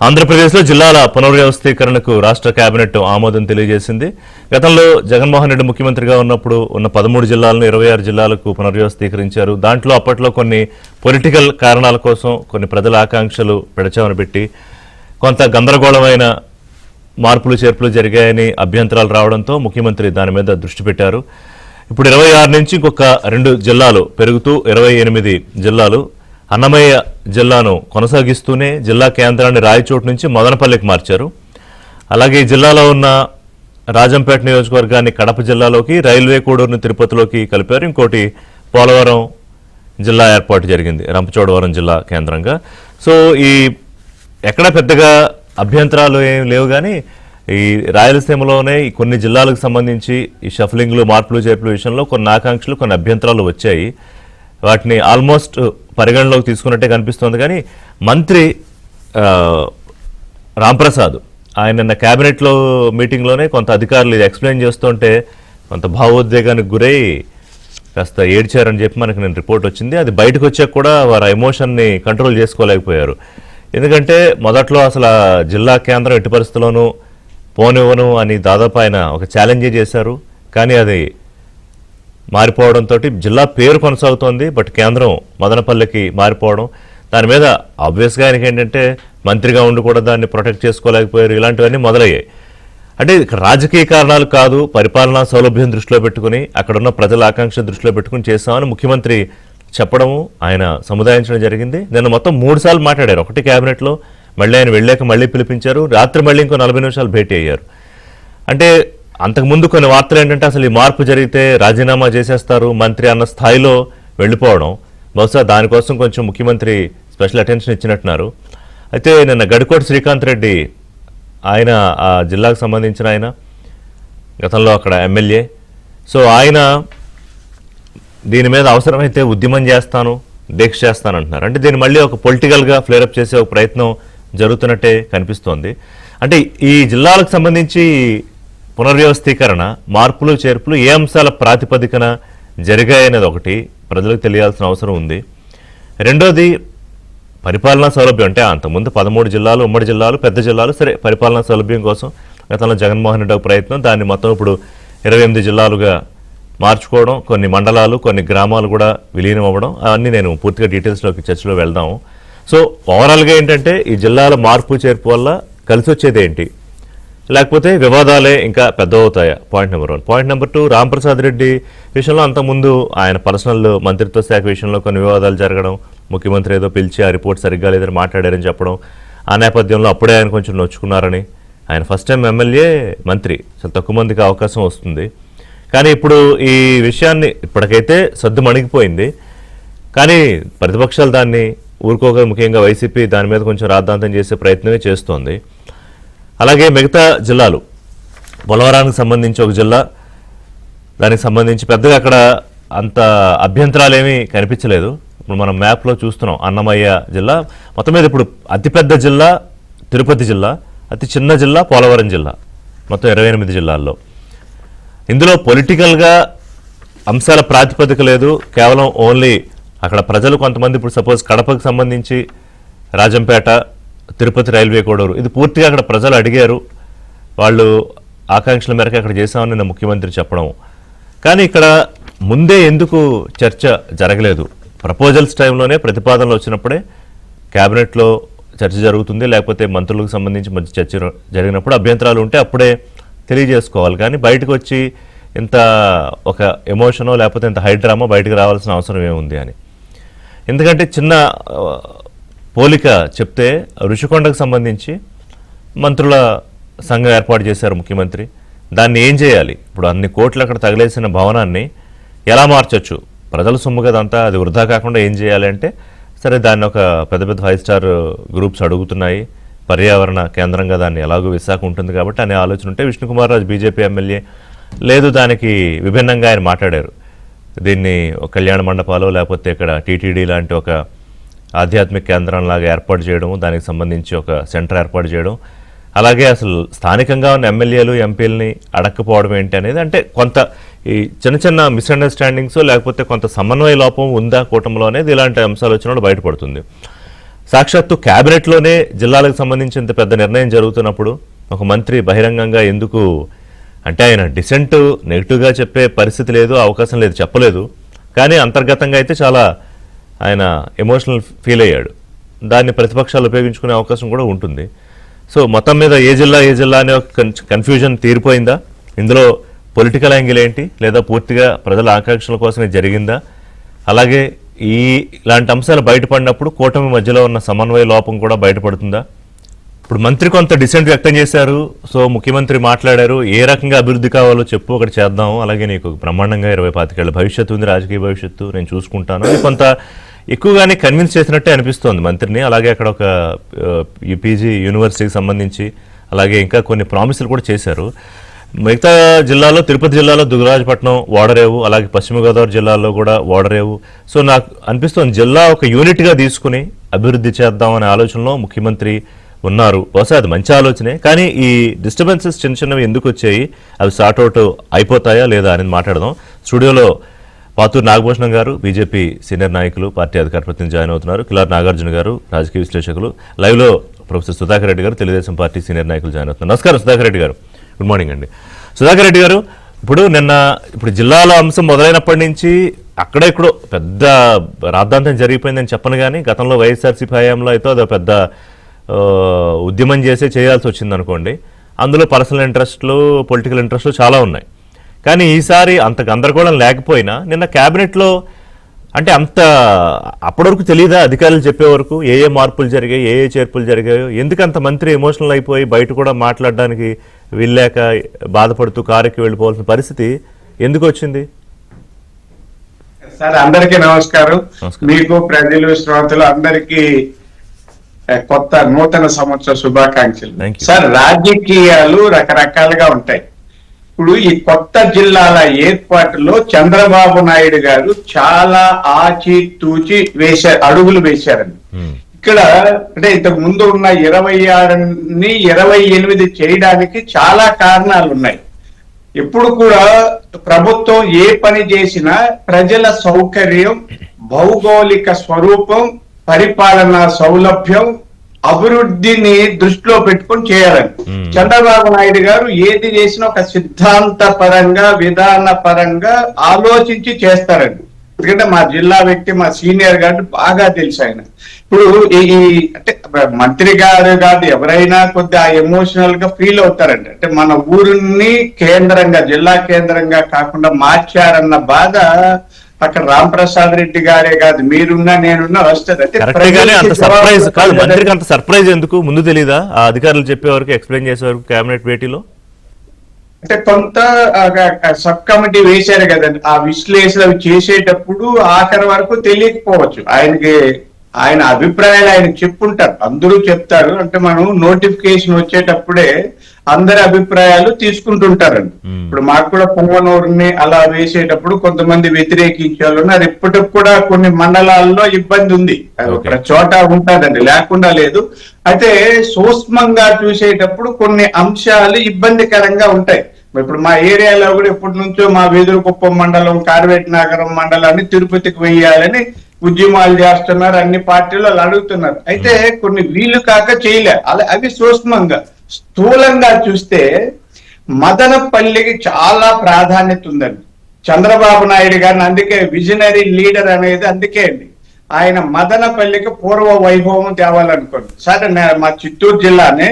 ఆంధ్రప్రదేశ్లో జిల్లాల పునర్వ్యవస్థీకరణకు రాష్ట్ర కేబినెట్ ఆమోదం తెలియజేసింది. గతంలో జగన్మోహన్ రెడ్డి ముఖ్యమంత్రిగా ఉన్నప్పుడు ఉన్న 13 జిల్లాలను 26 జిల్లాలకు పునర్వ్యవస్థీకరించారు. దాంట్లో అప్పట్లో కొన్ని పొలిటికల్ కారణాల కోసం కొన్ని ప్రజల ఆకాంక్షలు పెడచామని పెట్టి కొంత గందరగోళమైన మార్పులు చేర్పులు జరిగాయని అభ్యంతరాలు రావడంతో ముఖ్యమంత్రి దాని మీద దృష్టి పెట్టారు. ఇప్పుడు 26 నుంచి ఇంకొక 2 జిల్లాలు పెరుగుతూ 28 జిల్లాలు. అన్నమయ్య జిల్లాను కొనసాగిస్తూనే జిల్లా కేంద్రాన్ని రాయచోటు నుంచి మదనపల్లికి మార్చారు. అలాగే ఈ జిల్లాలో ఉన్న రాజంపేట నియోజకవర్గాన్ని కడప జిల్లాలోకి, రైల్వే కోడూరుని తిరుపతిలోకి కలిపారు. ఇంకోటి పోలవరం జిల్లా ఏర్పాటు జరిగింది రంపచోడవరం జిల్లా కేంద్రంగా. సో ఈ ఎక్కడ పెద్దగా అభ్యంతరాలు ఏం లేవు, కానీ ఈ రాయలసీమలోనే కొన్ని జిల్లాలకు సంబంధించి ఈ షఫలింగ్లు మార్పులు చేర్పుల విషయంలో కొన్ని ఆకాంక్షలు కొన్ని అభ్యంతరాలు వచ్చాయి. వాటిని ఆల్మోస్ట్ పరిగణలోకి తీసుకున్నట్టే కనిపిస్తోంది. కానీ మంత్రి రాంప్రసాద్ ఆయన నిన్న క్యాబినెట్లో మీటింగ్లోనే కొంత అధికారులు ఇది ఎక్స్ప్లెయిన్ చేస్తుంటే కొంత భావోద్వేగానికి గురై కాస్త ఏడ్చారని చెప్పి మనకి నేను రిపోర్ట్ వచ్చింది. అది బయటకు వచ్చాక కూడా వారు ఎమోషన్ని కంట్రోల్ చేసుకోలేకపోయారు. ఎందుకంటే మొదట్లో అసలు జిల్లా కేంద్రం ఎట్టి పరిస్థితుల్లోనూ పోనివ్వను అని దాదాపు ఆయన ఒక ఛాలెంజే చేశారు. కానీ అది మారిపోవడంతో జిల్లా పేరు కొనసాగుతోంది, బట్ కేంద్రం మదనపల్లికి మారిపోవడం దాని మీద ఆబ్వియస్గా ఆయనకి ఏంటంటే మంత్రిగా ఉండి కూడా దాన్ని ప్రొటెక్ట్ చేసుకోలేకపోయారు. ఇలాంటివన్నీ మొదలయ్యాయి. అంటే ఇక్కడ రాజకీయ కారణాలు కాదు, పరిపాలనా సౌలభ్యం దృష్టిలో పెట్టుకుని అక్కడున్న ప్రజల ఆకాంక్ష దృష్టిలో పెట్టుకుని చేస్తామని ముఖ్యమంత్రి చెప్పడము ఆయన సముదాయించడం జరిగింది. నిన్న మొత్తం 3 సార్లు మాట్లాడారు. ఒకటి క్యాబినెట్లో, మళ్ళీ ఆయన వెళ్ళాక మళ్ళీ పిలిపించారు, రాత్రి మళ్ళీ ఇంకో 40 నిమిషాలు భేటీ అయ్యారు. అంటే అంతకుముందు కొన్ని వార్తలు ఏంటంటే అసలు ఈ మార్పు జరిగితే రాజీనామా చేసేస్తారు మంత్రి అన్న స్థాయిలో వెళ్ళిపోవడం. బహుశా దానికోసం కొంచెం ముఖ్యమంత్రి స్పెషల్ అటెన్షన్ ఇచ్చినట్టున్నారు. అయితే నిన్న గడికోటి శ్రీకాంత్ రెడ్డి ఆయన ఆ జిల్లాకు సంబంధించిన ఆయన, గతంలో అక్కడ ఎమ్మెల్యే. సో ఆయన దీని మీద అవసరమైతే ఉద్యమం చేస్తాను, దీక్ష చేస్తాను అంటున్నారు. అంటే దీన్ని మళ్ళీ ఒక పొలిటికల్గా ఫ్లేరప్ చేసే ఒక ప్రయత్నం జరుగుతున్నట్టే కనిపిస్తోంది. అంటే ఈ జిల్లాలకు సంబంధించి పునర్వ్యవస్థీకరణ మార్పులు చేర్పులు ఏ అంశాల ప్రాతిపదికన జరిగాయనేది ఒకటి ప్రజలకు తెలియాల్సిన అవసరం ఉంది. రెండోది పరిపాలనా సౌలభ్యం. అంటే అంతకుముందు 13 జిల్లాలు ఉమ్మడి జిల్లాలు పెద్ద జిల్లాలు, సరే పరిపాలనా సౌలభ్యం కోసం గతంలో జగన్మోహన్ రెడ్డి ఒక ప్రయత్నం, దాన్ని మొత్తం ఇప్పుడు 28 జిల్లాలుగా మార్చుకోవడం, కొన్ని మండలాలు కొన్ని గ్రామాలు కూడా విలీనం అవ్వడం, అవన్నీ నేను పూర్తిగా డీటెయిల్స్లోకి చర్చలో వెళ్దాము. సో ఓవరాల్గా ఏంటంటే ఈ జిల్లాల మార్పు చేర్పు వల్ల కలిసి వచ్చేది ఏంటి, లేకపోతే వివాదాలే ఇంకా పెద్ద అవుతాయా? Point number 1. Point number 2, Ramprasad Reddy విషయంలో అంతకుముందు ఆయన పర్సనల్ మంత్రిత్వ శాఖ విషయంలో కొన్ని వివాదాలు జరగడం, ముఖ్యమంత్రి ఏదో పిలిచి ఆ రిపోర్ట్ సరిగ్గా లేదని మాట్లాడారని చెప్పడం, ఆ నేపథ్యంలో అప్పుడే ఆయన కొంచెం నొచ్చుకున్నారని. ఆయన ఫస్ట్ టైం ఎమ్మెల్యే మంత్రి, చాలా తక్కువ మందికి అవకాశం వస్తుంది. కానీ ఇప్పుడు ఈ విషయాన్ని ఇప్పటికైతే సద్దు మణిగిపోయింది. కానీ ప్రతిపక్షాలు దాన్ని ఊరుకోగా, ముఖ్యంగా వైసీపీ దాని మీద కొంచెం రాద్ధాంతం చేసే ప్రయత్నమే చేస్తోంది. అలాగే మిగతా జిల్లాలు, పోలవరానికి సంబంధించి ఒక జిల్లా, దానికి సంబంధించి పెద్దగా అక్కడ అంత అభ్యంతరాలు ఏమీ కనిపించలేదు. ఇప్పుడు మనం మ్యాప్లో చూస్తున్నాం అన్నమయ్య జిల్లా. మొత్తం మీద ఇప్పుడు అతిపెద్ద జిల్లా తిరుపతి జిల్లా, అతి చిన్న జిల్లా పోలవరం జిల్లా, మొత్తం 28 జిల్లాల్లో. ఇందులో పొలిటికల్గా అంశాల ప్రాతిపదిక లేదు, కేవలం ఓన్లీ అక్కడ ప్రజలు కొంతమంది ఇప్పుడు సపోజ్ కడపకు సంబంధించి రాజంపేట తిరుపతి రైల్వే కోడూరు, ఇది పూర్తిగా అక్కడ ప్రజలు అడిగారు, వాళ్ళు ఆకాంక్షల మేరకు అక్కడ చేశామని నిన్న ముఖ్యమంత్రి చెప్పడం. కానీ ఇక్కడ ముందే ఎందుకు చర్చ జరగలేదు? ప్రపోజల్స్ టైంలోనే ప్రతిపాదనలు వచ్చినప్పుడే క్యాబినెట్లో చర్చ జరుగుతుంది, లేకపోతే మంత్రులకు సంబంధించి మధ్య చర్చ జరిగినప్పుడు అభ్యంతరాలు ఉంటే అప్పుడే తెలియజేసుకోవాలి. కానీ బయటకు వచ్చి ఇంత ఒక ఎమోషనో లేకపోతే ఇంత హై డ్రామా బయటకు రావాల్సిన అవసరం ఏముంది అని. ఎందుకంటే చిన్న పోలిక చెప్తే ఋషికొండకు సంబంధించి మంత్రుల సంఘం ఏర్పాటు చేశారు ముఖ్యమంత్రి. దాన్ని ఏం చేయాలి? ఇప్పుడు అన్ని కోట్లు అక్కడ తగిలేసిన భవనాన్ని ఎలా మార్చొచ్చు? ప్రజల సొమ్ము కదంతా, అది వృధా కాకుండా ఏం చేయాలి అంటే, సరే దాన్ని ఒక పెద్ద పెద్ద 5 స్టార్ గ్రూప్స్ అడుగుతున్నాయి, పర్యావరణ కేంద్రంగా దాన్ని ఎలాగో విశాఖ ఉంటుంది కాబట్టి అనే ఆలోచన ఉంటే విష్ణుకుమార్ రాజు బీజేపీ ఎమ్మెల్యే లేదు, దానికి విభిన్నంగా ఆయన మాట్లాడారు. దీన్ని ఒక కళ్యాణ మండపాలు లేకపోతే ఇక్కడ టీటీడీ లాంటి ఒక ఆధ్యాత్మిక కేంద్రంలాగా ఏర్పాటు చేయడం, దానికి సంబంధించి ఒక సెంటర్ ఏర్పాటు చేయడం, అలాగే అసలు స్థానికంగా ఉన్న ఎమ్మెల్యేలు ఎంపీలని అడక్కపోవడం ఏంటి అనేది, అంటే కొంత ఈ చిన్న చిన్న మిస్అండర్స్టాండింగ్స్ లేకపోతే కొంత సమన్వయ లోపం ఉందా కూటమిలో అనేది ఇలాంటి అంశాలు వచ్చినప్పుడు బయటపడుతుంది. సాక్షాత్తు క్యాబినెట్లోనే జిల్లాలకు సంబంధించి ఇంత పెద్ద నిర్ణయం జరుగుతున్నప్పుడు ఒక మంత్రి బహిరంగంగా ఎందుకు, అంటే ఆయన డిసెంట్ నెగిటివ్గా చెప్పే పరిస్థితి లేదు, అవకాశం లేదు, చెప్పలేదు. కానీ అంతర్గతంగా అయితే చాలా ఆయన ఎమోషనల్ ఫీల్ అయ్యాడు. దాన్ని ప్రతిపక్షాలు ఉపయోగించుకునే అవకాశం కూడా ఉంటుంది. సో మొత్తం మీద ఏ జిల్లా అనే ఒక కన్ఫ్యూజన్ తీరిపోయిందా? ఇందులో పొలిటికల్ యాంగిల్ ఏంటి, లేదా పూర్తిగా ప్రజల ఆకాంక్షల కోసమే జరిగిందా? అలాగే ఇలాంటి అంశాలు బయటపడినప్పుడు కూటమి మధ్యలో ఉన్న సమన్వయ లోపం కూడా బయటపడుతుందా? ఇప్పుడు మంత్రి కొంత డిసెంట్ వ్యక్తం చేశారు. సో ముఖ్యమంత్రి మాట్లాడారు, ఏ రకంగా అభివృద్ధి కావాలో చెప్పు, ఒకటి చేద్దాం, అలాగే నీకు బ్రహ్మాండంగా 20-25 ఏళ్ల భవిష్యత్తు ఉంది, రాజకీయ భవిష్యత్తు, నేను చూసుకుంటాను, కొంత ఎక్కువగానే కన్విన్స్ చేసినట్టే అనిపిస్తోంది మంత్రిని. అలాగే అక్కడ ఒక పీజీ యూనివర్సిటీకి సంబంధించి అలాగే ఇంకా కొన్ని ప్రామిసులు కూడా చేశారు. మిగతా జిల్లాలో, తిరుపతి జిల్లాలో దుగ్గరాజపట్నం, ఓడరేవు, అలాగే పశ్చిమ గోదావరి జిల్లాలో కూడా ఓడరేవు. సో నాకు అనిపిస్తోంది జిల్లా ఒక యూనిట్గా తీసుకుని అభివృద్ధి చేద్దామనే ఆలోచనలో ముఖ్యమంత్రి ఉన్నారు. బహుశా అది మంచి ఆలోచనే. కానీ ఈ డిస్టర్బెన్సెస్ చిన్నవి ఎందుకు వచ్చాయి, అవి సార్ట్అవుట్ అయిపోతాయా లేదా అనేది మాట్లాడదాం. స్టూడియోలో పాతూరు నాగభూషణం గారు, బీజేపీ సీనియర్ నాయకులు, పార్టీ అధికార ప్రతినిధి జాయిన్ అవుతున్నారు. కిలార్ నాగార్జున గారు, రాజకీయ విశ్లేషకులు. లైవ్లో ప్రొఫెసర్ సుధాకర్ రెడ్డి గారు, తెలుగుదేశం పార్టీ సీనియర్ నాయకులు జాయిన్ అవుతున్నారు. నమస్కారం సుధాకర్ రెడ్డి గారు. గుడ్ మార్నింగ్ అండి. సుధాకర్ రెడ్డి గారు, ఇప్పుడు జిల్లాల అంశం మొదలైనప్పటి నుంచి అక్కడెక్కడో పెద్ద రాద్ధాంతం జరిగిపోయిందని చెప్పను, కానీ గతంలో వైఎస్ఆర్సీపీ హయాంలో అయితే అదో పెద్ద ఉద్యమం చేయాల్సి వచ్చింది అనుకోండి. అందులో పర్సనల్ ఇంట్రెస్ట్లు, పొలిటికల్ ఇంట్రెస్ట్లు చాలా ఉన్నాయి. కానీ ఈసారి అంత గందరగోళం లేకపోయినా నిన్న క్యాబినెట్లో అంటే అంత అప్పటి వరకు తెలియదా, అధికారులు చెప్పే వరకు ఏ మార్పులు జరిగాయి, ఏ చేర్పులు జరిగాయో, ఎందుకంత మంత్రి ఎమోషనల్ అయిపోయి బయట కూడా మాట్లాడడానికి వెళ్ళాక బాధపడుతూ కారుకి వెళ్ళిపోవాల్సిన పరిస్థితి ఎందుకు వచ్చింది? సార్ అందరికీ నమస్కారం. మీకు, ప్రజలు, శ్రోతలు అందరికీ కొత్త నూతన సంవత్సర శుభాకాంక్షలు. సార్ రాజకీయాలు రకరకాలుగా ఉంటాయి. ఇప్పుడు ఈ కొత్త జిల్లాల ఏర్పాటులో చంద్రబాబు నాయుడు గారు చాలా ఆచితూచి అడుగులు వేశారండి. ఇక్కడ అంటే ఇంతకు ముందు ఉన్న 26ని 28 చేయడానికి చాలా కారణాలు ఉన్నాయి. ఎప్పుడు కూడా ప్రభుత్వం ఏ పని చేసినా ప్రజల సౌకర్యం, భౌగోళిక స్వరూపం, పరిపాలనా సౌలభ్యం, అభివృద్ధిని దృష్టిలో పెట్టుకొని చేయాలని చంద్రబాబు నాయుడు గారు ఏది చేసినా ఒక సిద్ధాంత పరంగా, విధాన పరంగా ఆలోచించి చేస్తారండి. ఎందుకంటే మా జిల్లా వ్యక్తి, మా సీనియర్ గారు బాగా తెలుసు ఆయన. ఇప్పుడు ఈ అంటే మంత్రి గారు కాదు ఎవరైనా కొద్దిగా ఎమోషనల్ గా ఫీల్ అవుతారండి. అంటే మన ఊరిని కేంద్రంగా, జిల్లా కేంద్రంగా కాకుండా మార్చారన్న బాధ అక్కడ రాంప్రసాద్ రెడ్డి గారే కాదు, మీరున్నా నేనున్నా వస్తుంది. మంత్రికి అంత సర్ప్రైజ్ ఎందుకు? ముందు తెలీదా? ఆ అధికారులు చెప్పే వరకు, ఎక్స్ప్లెయిన్ చేసే వరకు కేబినెట్ భేటీలో అంటే కొంత సబ్ కమిటీ వేశారు కదండి, ఆ విశ్లేషణ చేసేటప్పుడు ఆఖరి వరకు తెలియకపోవచ్చు. ఆయన అభిప్రాయాలు ఆయన చెప్పుంటారు, అందరూ చెప్తారు. అంటే మనం నోటిఫికేషన్ వచ్చేటప్పుడే అందరి అభిప్రాయాలు తీసుకుంటుంటారండి. ఇప్పుడు మాకు కూడా పొంగనూరుని అలా వేసేటప్పుడు కొంతమంది వ్యతిరేకించే వాళ్ళు ఉన్నారు. ఇప్పటికి కూడా కొన్ని మండలాల్లో ఇబ్బంది ఉంది, ఒక చోట ఉంటుందండి, లేకుండా లేదు. అయితే సూక్ష్మంగా చూసేటప్పుడు కొన్ని అంశాలు ఇబ్బందికరంగా ఉంటాయి. ఇప్పుడు మా ఏరియాలో కూడా ఇప్పటి నుంచో మా వేదురుకుప్పం మండలం, కార్వేట్ నగరం మండలాన్ని తిరుపతికి వెయ్యాలని ఉద్యమాలు చేస్తున్నారు, అన్ని పార్టీలు అడుగుతున్నారు. అయితే కొన్ని వీలు కాక చేయలే, అవి సూక్ష్మంగా. స్థూలంగా చూస్తే మదనపల్లికి చాలా ప్రాధాన్యత ఉందండి. చంద్రబాబు నాయుడు గారిని అందుకే విజనరీ లీడర్ అనేది అందుకే అండి. ఆయన మదనపల్లికి పూర్వ వైభవం తేవాలనుకోండి. సరే మా చిత్తూరు జిల్లానే,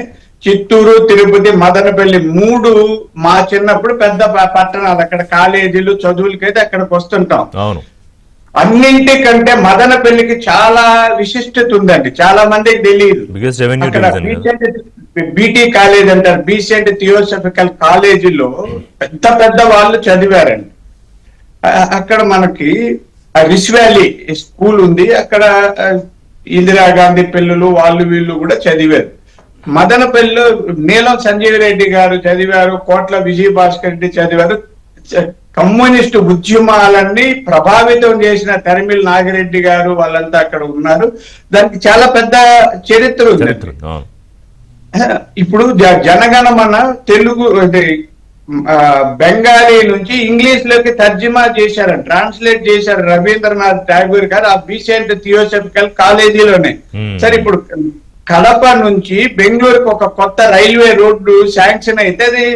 చిత్తూరు, తిరుపతి, మదనపల్లి 3 మా చిన్నప్పుడు పెద్ద పట్టణాలు. అక్కడ కాలేజీలు, చదువులకైతే అక్కడికి వస్తుంటాం. అన్నింటికంటే మదనపల్లికి చాలా విశిష్టత ఉందండి, చాలా మందికి తెలియదు. బీటీ కాలేజ్ అంటారు, బీసెంట్ థియోసఫికల్ కాలేజీలో పెద్ద వాళ్ళు చదివారండి. అక్కడ మనకి రిష్ వ్యాలీ స్కూల్ ఉంది, అక్కడ ఇందిరాగాంధీ పిల్లలు వాళ్ళు వీళ్ళు కూడా చదివారు. మదనపల్లిలో నీలం సంజీవ్ రెడ్డి గారు చదివారు, కోట్ల విజయభాస్కర్ రెడ్డి చదివారు. కమ్యూనిస్టు ఉద్యమాలన్నీ ప్రభావితం చేసిన తరిమిల్ నాగిరెడ్డి గారు వాళ్ళంతా అక్కడ ఉన్నారు. దానికి చాలా పెద్ద చరిత్ర ఉంది. ఇప్పుడు జనగణమన తెలుగు బెంగాలీ నుంచి ఇంగ్లీష్ లోకి తర్జుమా చేశారు, ట్రాన్స్లేట్ చేశారు రవీంద్రనాథ్ ఠాగూర్ గారు ఆ బీసెంట్ థియోసఫికల్ కాలేజీలోనే. సరే ఇప్పుడు కడప నుంచి బెంగళూరుకి ఒక కొత్త రైల్వే రోడ్డు శాంక్షన్ అయితే అది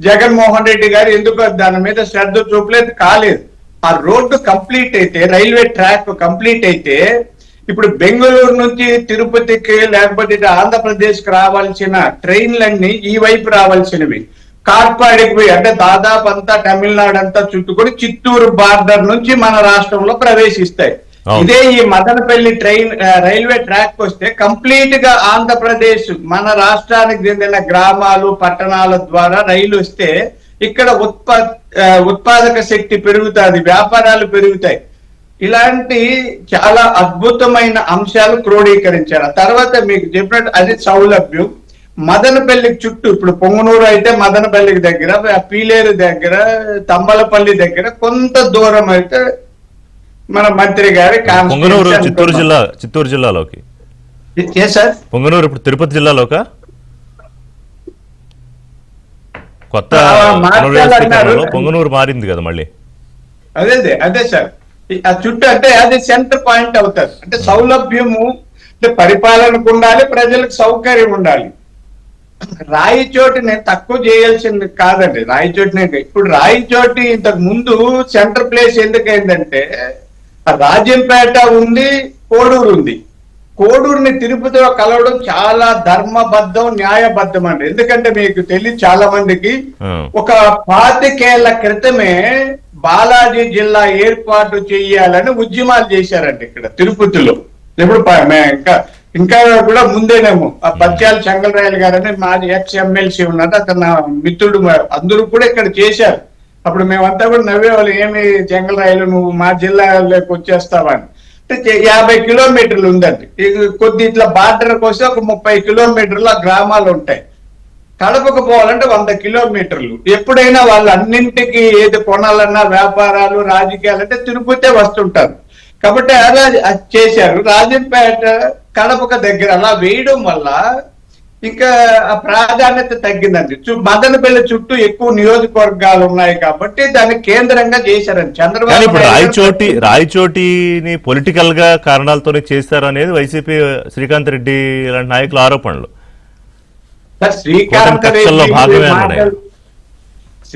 జగన్మోహన్ రెడ్డి గారు ఎందుకు దాని మీద శ్రద్ధ చూపలేదు, కాలేదు. ఆ రోడ్డు కంప్లీట్ అయితే, రైల్వే ట్రాక్ కంప్లీట్ అయితే ఇప్పుడు బెంగళూరు నుంచి తిరుపతికి లేకపోతే ఆంధ్రప్రదేశ్ కి రావాల్సిన ట్రైన్లన్నీ ఈ వైపు రావాల్సినవి కార్పాడికి పోయి, అంటే దాదాపు అంతా తమిళనాడు అంతా చుట్టుకొని చిత్తూరు బార్డర్ నుంచి మన రాష్ట్రంలో ప్రవేశిస్తాయి. ఇదే ఈ మదనపల్లి రైల్వే ట్రాక్ వస్తే కంప్లీట్ గా ఆంధ్రప్రదేశ్ మన రాష్ట్రానికి చెందిన గ్రామాలు పట్టణాల ద్వారా రైలు వస్తే ఇక్కడ ఉత్పాదక శక్తి పెరుగుతుంది, వ్యాపారాలు పెరుగుతాయి. ఇలాంటి చాలా అద్భుతమైన అంశాలు క్రోడీకరించారు. ఆ తర్వాత మీకు చెప్పినట్టు అది సౌలభ్యం. మదనపల్లికి చుట్టూ ఇప్పుడు పొంగనూరు అయితే మదనపల్లికి దగ్గర, పీలేరు దగ్గర, తంబలపల్లి దగ్గర కొంత దూరం అయితే మన మంత్రి గారి పొంగనూరు చిత్తూరు జిల్లాలోకి సార్. పొంగనూరు ఇప్పుడు తిరుపతి జిల్లాలోక కొత్త పొంగనూరు మారింది కదా మళ్ళీ. అదే సార్, ఆ చుట్టూ అంటే అది సెంటర్ పాయింట్ అవుతుంది. అంటే సౌలభ్యము, అంటే పరిపాలనకు ఉండాలి, ప్రజలకు సౌకర్యం ఉండాలి. రాయిచోటిని తక్కువ చేయాల్సింది కాదండి. రాయిచోటిని ఇప్పుడు రాయిచోటి ఇంతకు ముందు సెంటర్ ప్లేస్ ఎందుకైందంటే రాజంపేట ఉంది, కోడూరు ఉంది. కోడూరుని తిరుపతిలో కలవడం చాలా ధర్మబద్ధం, న్యాయబద్ధం అండి. ఎందుకంటే మీకు తెలియదు చాలా మందికి, ఒక 25 ఏళ్ల క్రితమే బాలాజీ జిల్లా ఏర్పాటు చెయ్యాలని ఉద్యమాలు చేశారండి ఇక్కడ తిరుపతిలో. ఇప్పుడు ఇంకా కూడా ముందేనేమో ఆ పత్యాల చెంగలరాయలు గారని మాజీ ఎక్స్ ఎమ్మెల్సీ ఉన్నారు, అతను మిత్రుడు, అందరూ కూడా ఇక్కడ చేశారు. అప్పుడు మేమంతా కూడా నవ్వేవాళ్ళు, ఏమి చెంగలరాయలు నువ్వు మా జిల్లాలోకి వచ్చేస్తావా అని. 50 కిలోమీటర్లు ఉందండి. కొద్ది ఇట్లా బార్డర్ కోసం ఒక 30 కిలోమీటర్లు ఆ గ్రామాలు ఉంటాయి. కడపకు పోవాలంటే 100 కిలోమీటర్లు. ఎప్పుడైనా వాళ్ళు అన్నింటికి ఏది కొనాలన్నా, వ్యాపారాలు, రాజకీయాలు అంటే తిరుపతే వస్తుంటారు. కాబట్టి అలా చేశారు. రాజంపేట కడపకు దగ్గర అలా వేయడం వల్ల ఇంకా ఆ ప్రాధాన్యత తగ్గిందండి. మదనపల్లి చుట్టూ ఎక్కువ నియోజకవర్గాలు ఉన్నాయి కాబట్టి దాన్ని కేంద్రంగా చేశారండి చంద్రబాబు. ఇప్పుడు రాయచోటిని పొలిటికల్ గా కారణాలతోనే చేశారు అనేది వైసీపీ శ్రీకాంత్ రెడ్డి లాంటి నాయకుల ఆరోపణలు.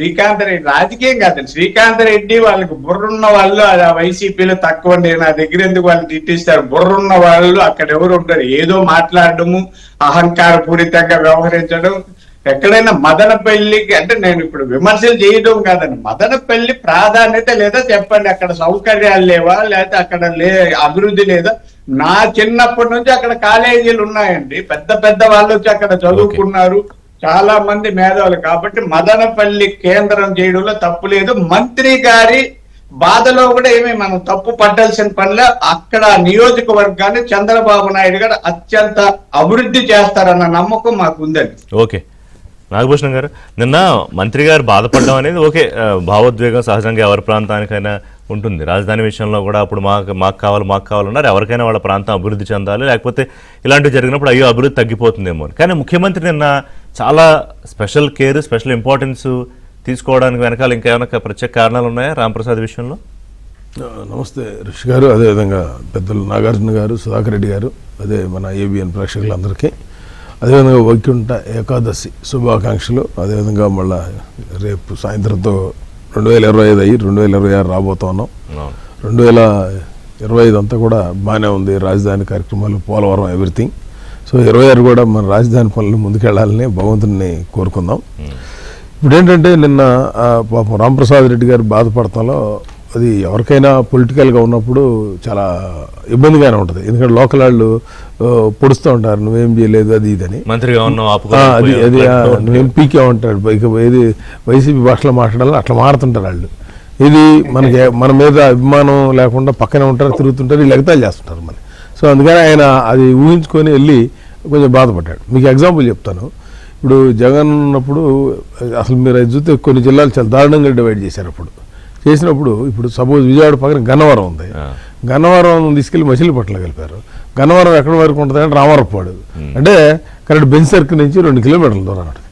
శ్రీకాంత్ రెడ్డి రాజకీయం కాదండి. శ్రీకాంత్ రెడ్డి వాళ్ళకి బుర్రున్న వాళ్ళు వైసీపీలో తక్కువ, నా దగ్గర ఎందుకు వాళ్ళు తిట్టిస్తారు. బుర్రున్న వాళ్ళు అక్కడ ఎవరు ఉంటారు, ఏదో మాట్లాడడము, అహంకారపూరితంగా వ్యవహరించడం. ఎక్కడైనా మదనపల్లికి అంటే నేను ఇప్పుడు విమర్శలు చేయడం కాదండి, మదనపల్లి ప్రాధాన్యత లేదా చెప్పండి. అక్కడ సౌకర్యాలు లేవా, లేకపోతే అక్కడ అభివృద్ధి లేదా? నా చిన్నప్పటి నుంచి అక్కడ కాలేజీలు ఉన్నాయండి, పెద్ద పెద్ద వాళ్ళు వచ్చి అక్కడ చదువుకున్నారు, చాలా మంది మేధావులు. కాబట్టి మదనపల్లి కేంద్రం చేయడంలో తప్పు లేదు. మంత్రి గారి బాధలో కూడా ఏమీ మనం తప్పు పట్టాల్సిన పనిలే. అక్కడ నియోజకవర్గాన్ని చంద్రబాబు నాయుడు గారు అత్యంత అభివృద్ధి చేస్తారన్న నమ్మకం మాకు ఉందండి. ఓకే నాగభూషణం గారు, నిన్న మంత్రి గారు బాధపడడం అనేది ఓకే, భావోద్వేగం సహజంగా ఎవరి ప్రాంతానికైనా ఉంటుంది. రాజధాని విషయంలో కూడా అప్పుడు మాకు కావాలన్నారు. ఎవరికైనా వాళ్ళ ప్రాంతం అభివృద్ధి చెందాలి, లేకపోతే ఇలాంటివి జరిగినప్పుడు అయ్యో అభివృద్ధి తగ్గిపోతుందేమో. కానీ ముఖ్యమంత్రి నిన్న చాలా స్పెషల్ కేర్, స్పెషల్ ఇంపార్టెన్స్ తీసుకోవడానికి వెనకాల ఇంకా ఏమైనా ప్రత్యేక కారణాలు ఉన్నాయా రాంప్రసాద్ విషయంలో? నమస్తే రిషి గారు, అదేవిధంగా పెద్దలు నాగార్జున గారు, సుధాకర్ రెడ్డి గారు, అదే మన ఏబిఎన్ ప్రేక్షకులందరికీ, అదేవిధంగా వైకుంఠ ఏకాదశి శుభాకాంక్షలు. అదేవిధంగా మళ్ళీ రేపు సాయంత్రంతో 2025 అయ్యి 2026 రాబోతా ఉన్నాం. 2025 అంతా కూడా బాగానే ఉంది, రాజధాని కార్యక్రమాలు, పోలవరం, ఎవ్రీథింగ్. సో 26 కూడా మన రాజధాని పనులు ముందుకెళ్లాలని భగవంతుని కోరుకుందాం. ఇప్పుడు ఏంటంటే నిన్న పాపం రాంప్రసాద్ రెడ్డి గారు బాధపడటంలో అది ఎవరికైనా పొలిటికల్గా ఉన్నప్పుడు చాలా ఇబ్బందిగానే ఉంటుంది. ఎందుకంటే లోకల్ వాళ్ళు పొడుస్తూ ఉంటారు, నువ్వేం చేయలేదు అది ఇదని, అది నువ్వేం పీకే ఉంటాడు. ఇక ఏది వైసీపీ భాషలో మాట్లాడాలి అట్లా మారుతుంటారు వాళ్ళు. ఇది మనకి మన మీద అభిమానం లేకుండా పక్కనే ఉంటారు, తిరుగుతుంటారు, వీళ్ళు ఎగతాలు చేస్తుంటారు మరి. సో అందుకని ఆయన అది ఊహించుకొని వెళ్ళి కొంచెం బాధపడ్డాడు. మీకు ఎగ్జాంపుల్ చెప్తాను. ఇప్పుడు జగన్ ఉన్నప్పుడు అసలు మీరు అది చూస్తే కొన్ని జిల్లాలు చాలా దారుణంగా డివైడ్ చేశారు. చేసినప్పుడు ఇప్పుడు సపోజ్ విజయవాడ పక్కన గన్నవరం ఉంది, గన్నవరం తీసుకెళ్లి మచిలీపట్నం కలిపారు. గన్నవరం ఎక్కడి వరకు ఉంటుంది అంటే రామవరపాడు, అంటే కరెక్ట్ బెంచ్ సర్కిల్ నుంచి 2 కిలోమీటర్ల దూరం ఉంటుంది.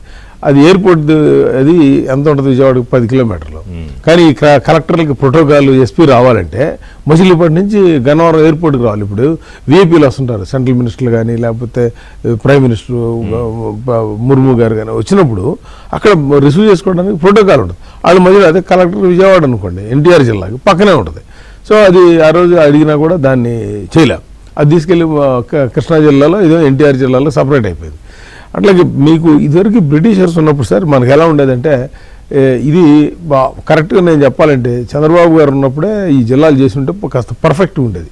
అది ఎయిర్పోర్ట్ అది ఎంత ఉంటుంది విజయవాడకు 10 కిలోమీటర్లు. కానీ ఈ కలెక్టర్లకి ప్రోటోకాల్ ఎస్పీ రావాలంటే మచిలీపట్నం నుంచి గన్నవరం ఎయిర్పోర్ట్కి రావాలి. ఇప్పుడు విఐపీలు వస్తుంటారు, సెంట్రల్ మినిస్టర్లు కానీ లేకపోతే ప్రైమ్ మినిస్టర్ ముర్ము గారు కానీ వచ్చినప్పుడు అక్కడ రిసీవ్ చేసుకోవడానికి ప్రోటోకాల్ ఉంటుంది. వాళ్ళు మధ్యలో అదే కలెక్టర్ విజయవాడ అనుకోండి, ఎన్టీఆర్ జిల్లాకి పక్కనే ఉంటుంది. సో అది ఆ రోజు అడిగినా కూడా దాన్ని చేయలేం. అది తీసుకెళ్ళి కృష్ణా జిల్లాలో ఇదో ఎన్టీఆర్ జిల్లాలో సపరేట్ అయిపోయింది. అట్లాగే మీకు ఇదివరకు బ్రిటిషర్స్ ఉన్నప్పుడు సార్ మనకు ఎలా ఉండేదంటే ఇది కరెక్ట్గా నేను చెప్పాలంటే చంద్రబాబు గారు ఉన్నప్పుడే ఈ జిల్లాలు చేసి ఉంటే కాస్త పర్ఫెక్ట్ ఉండేది.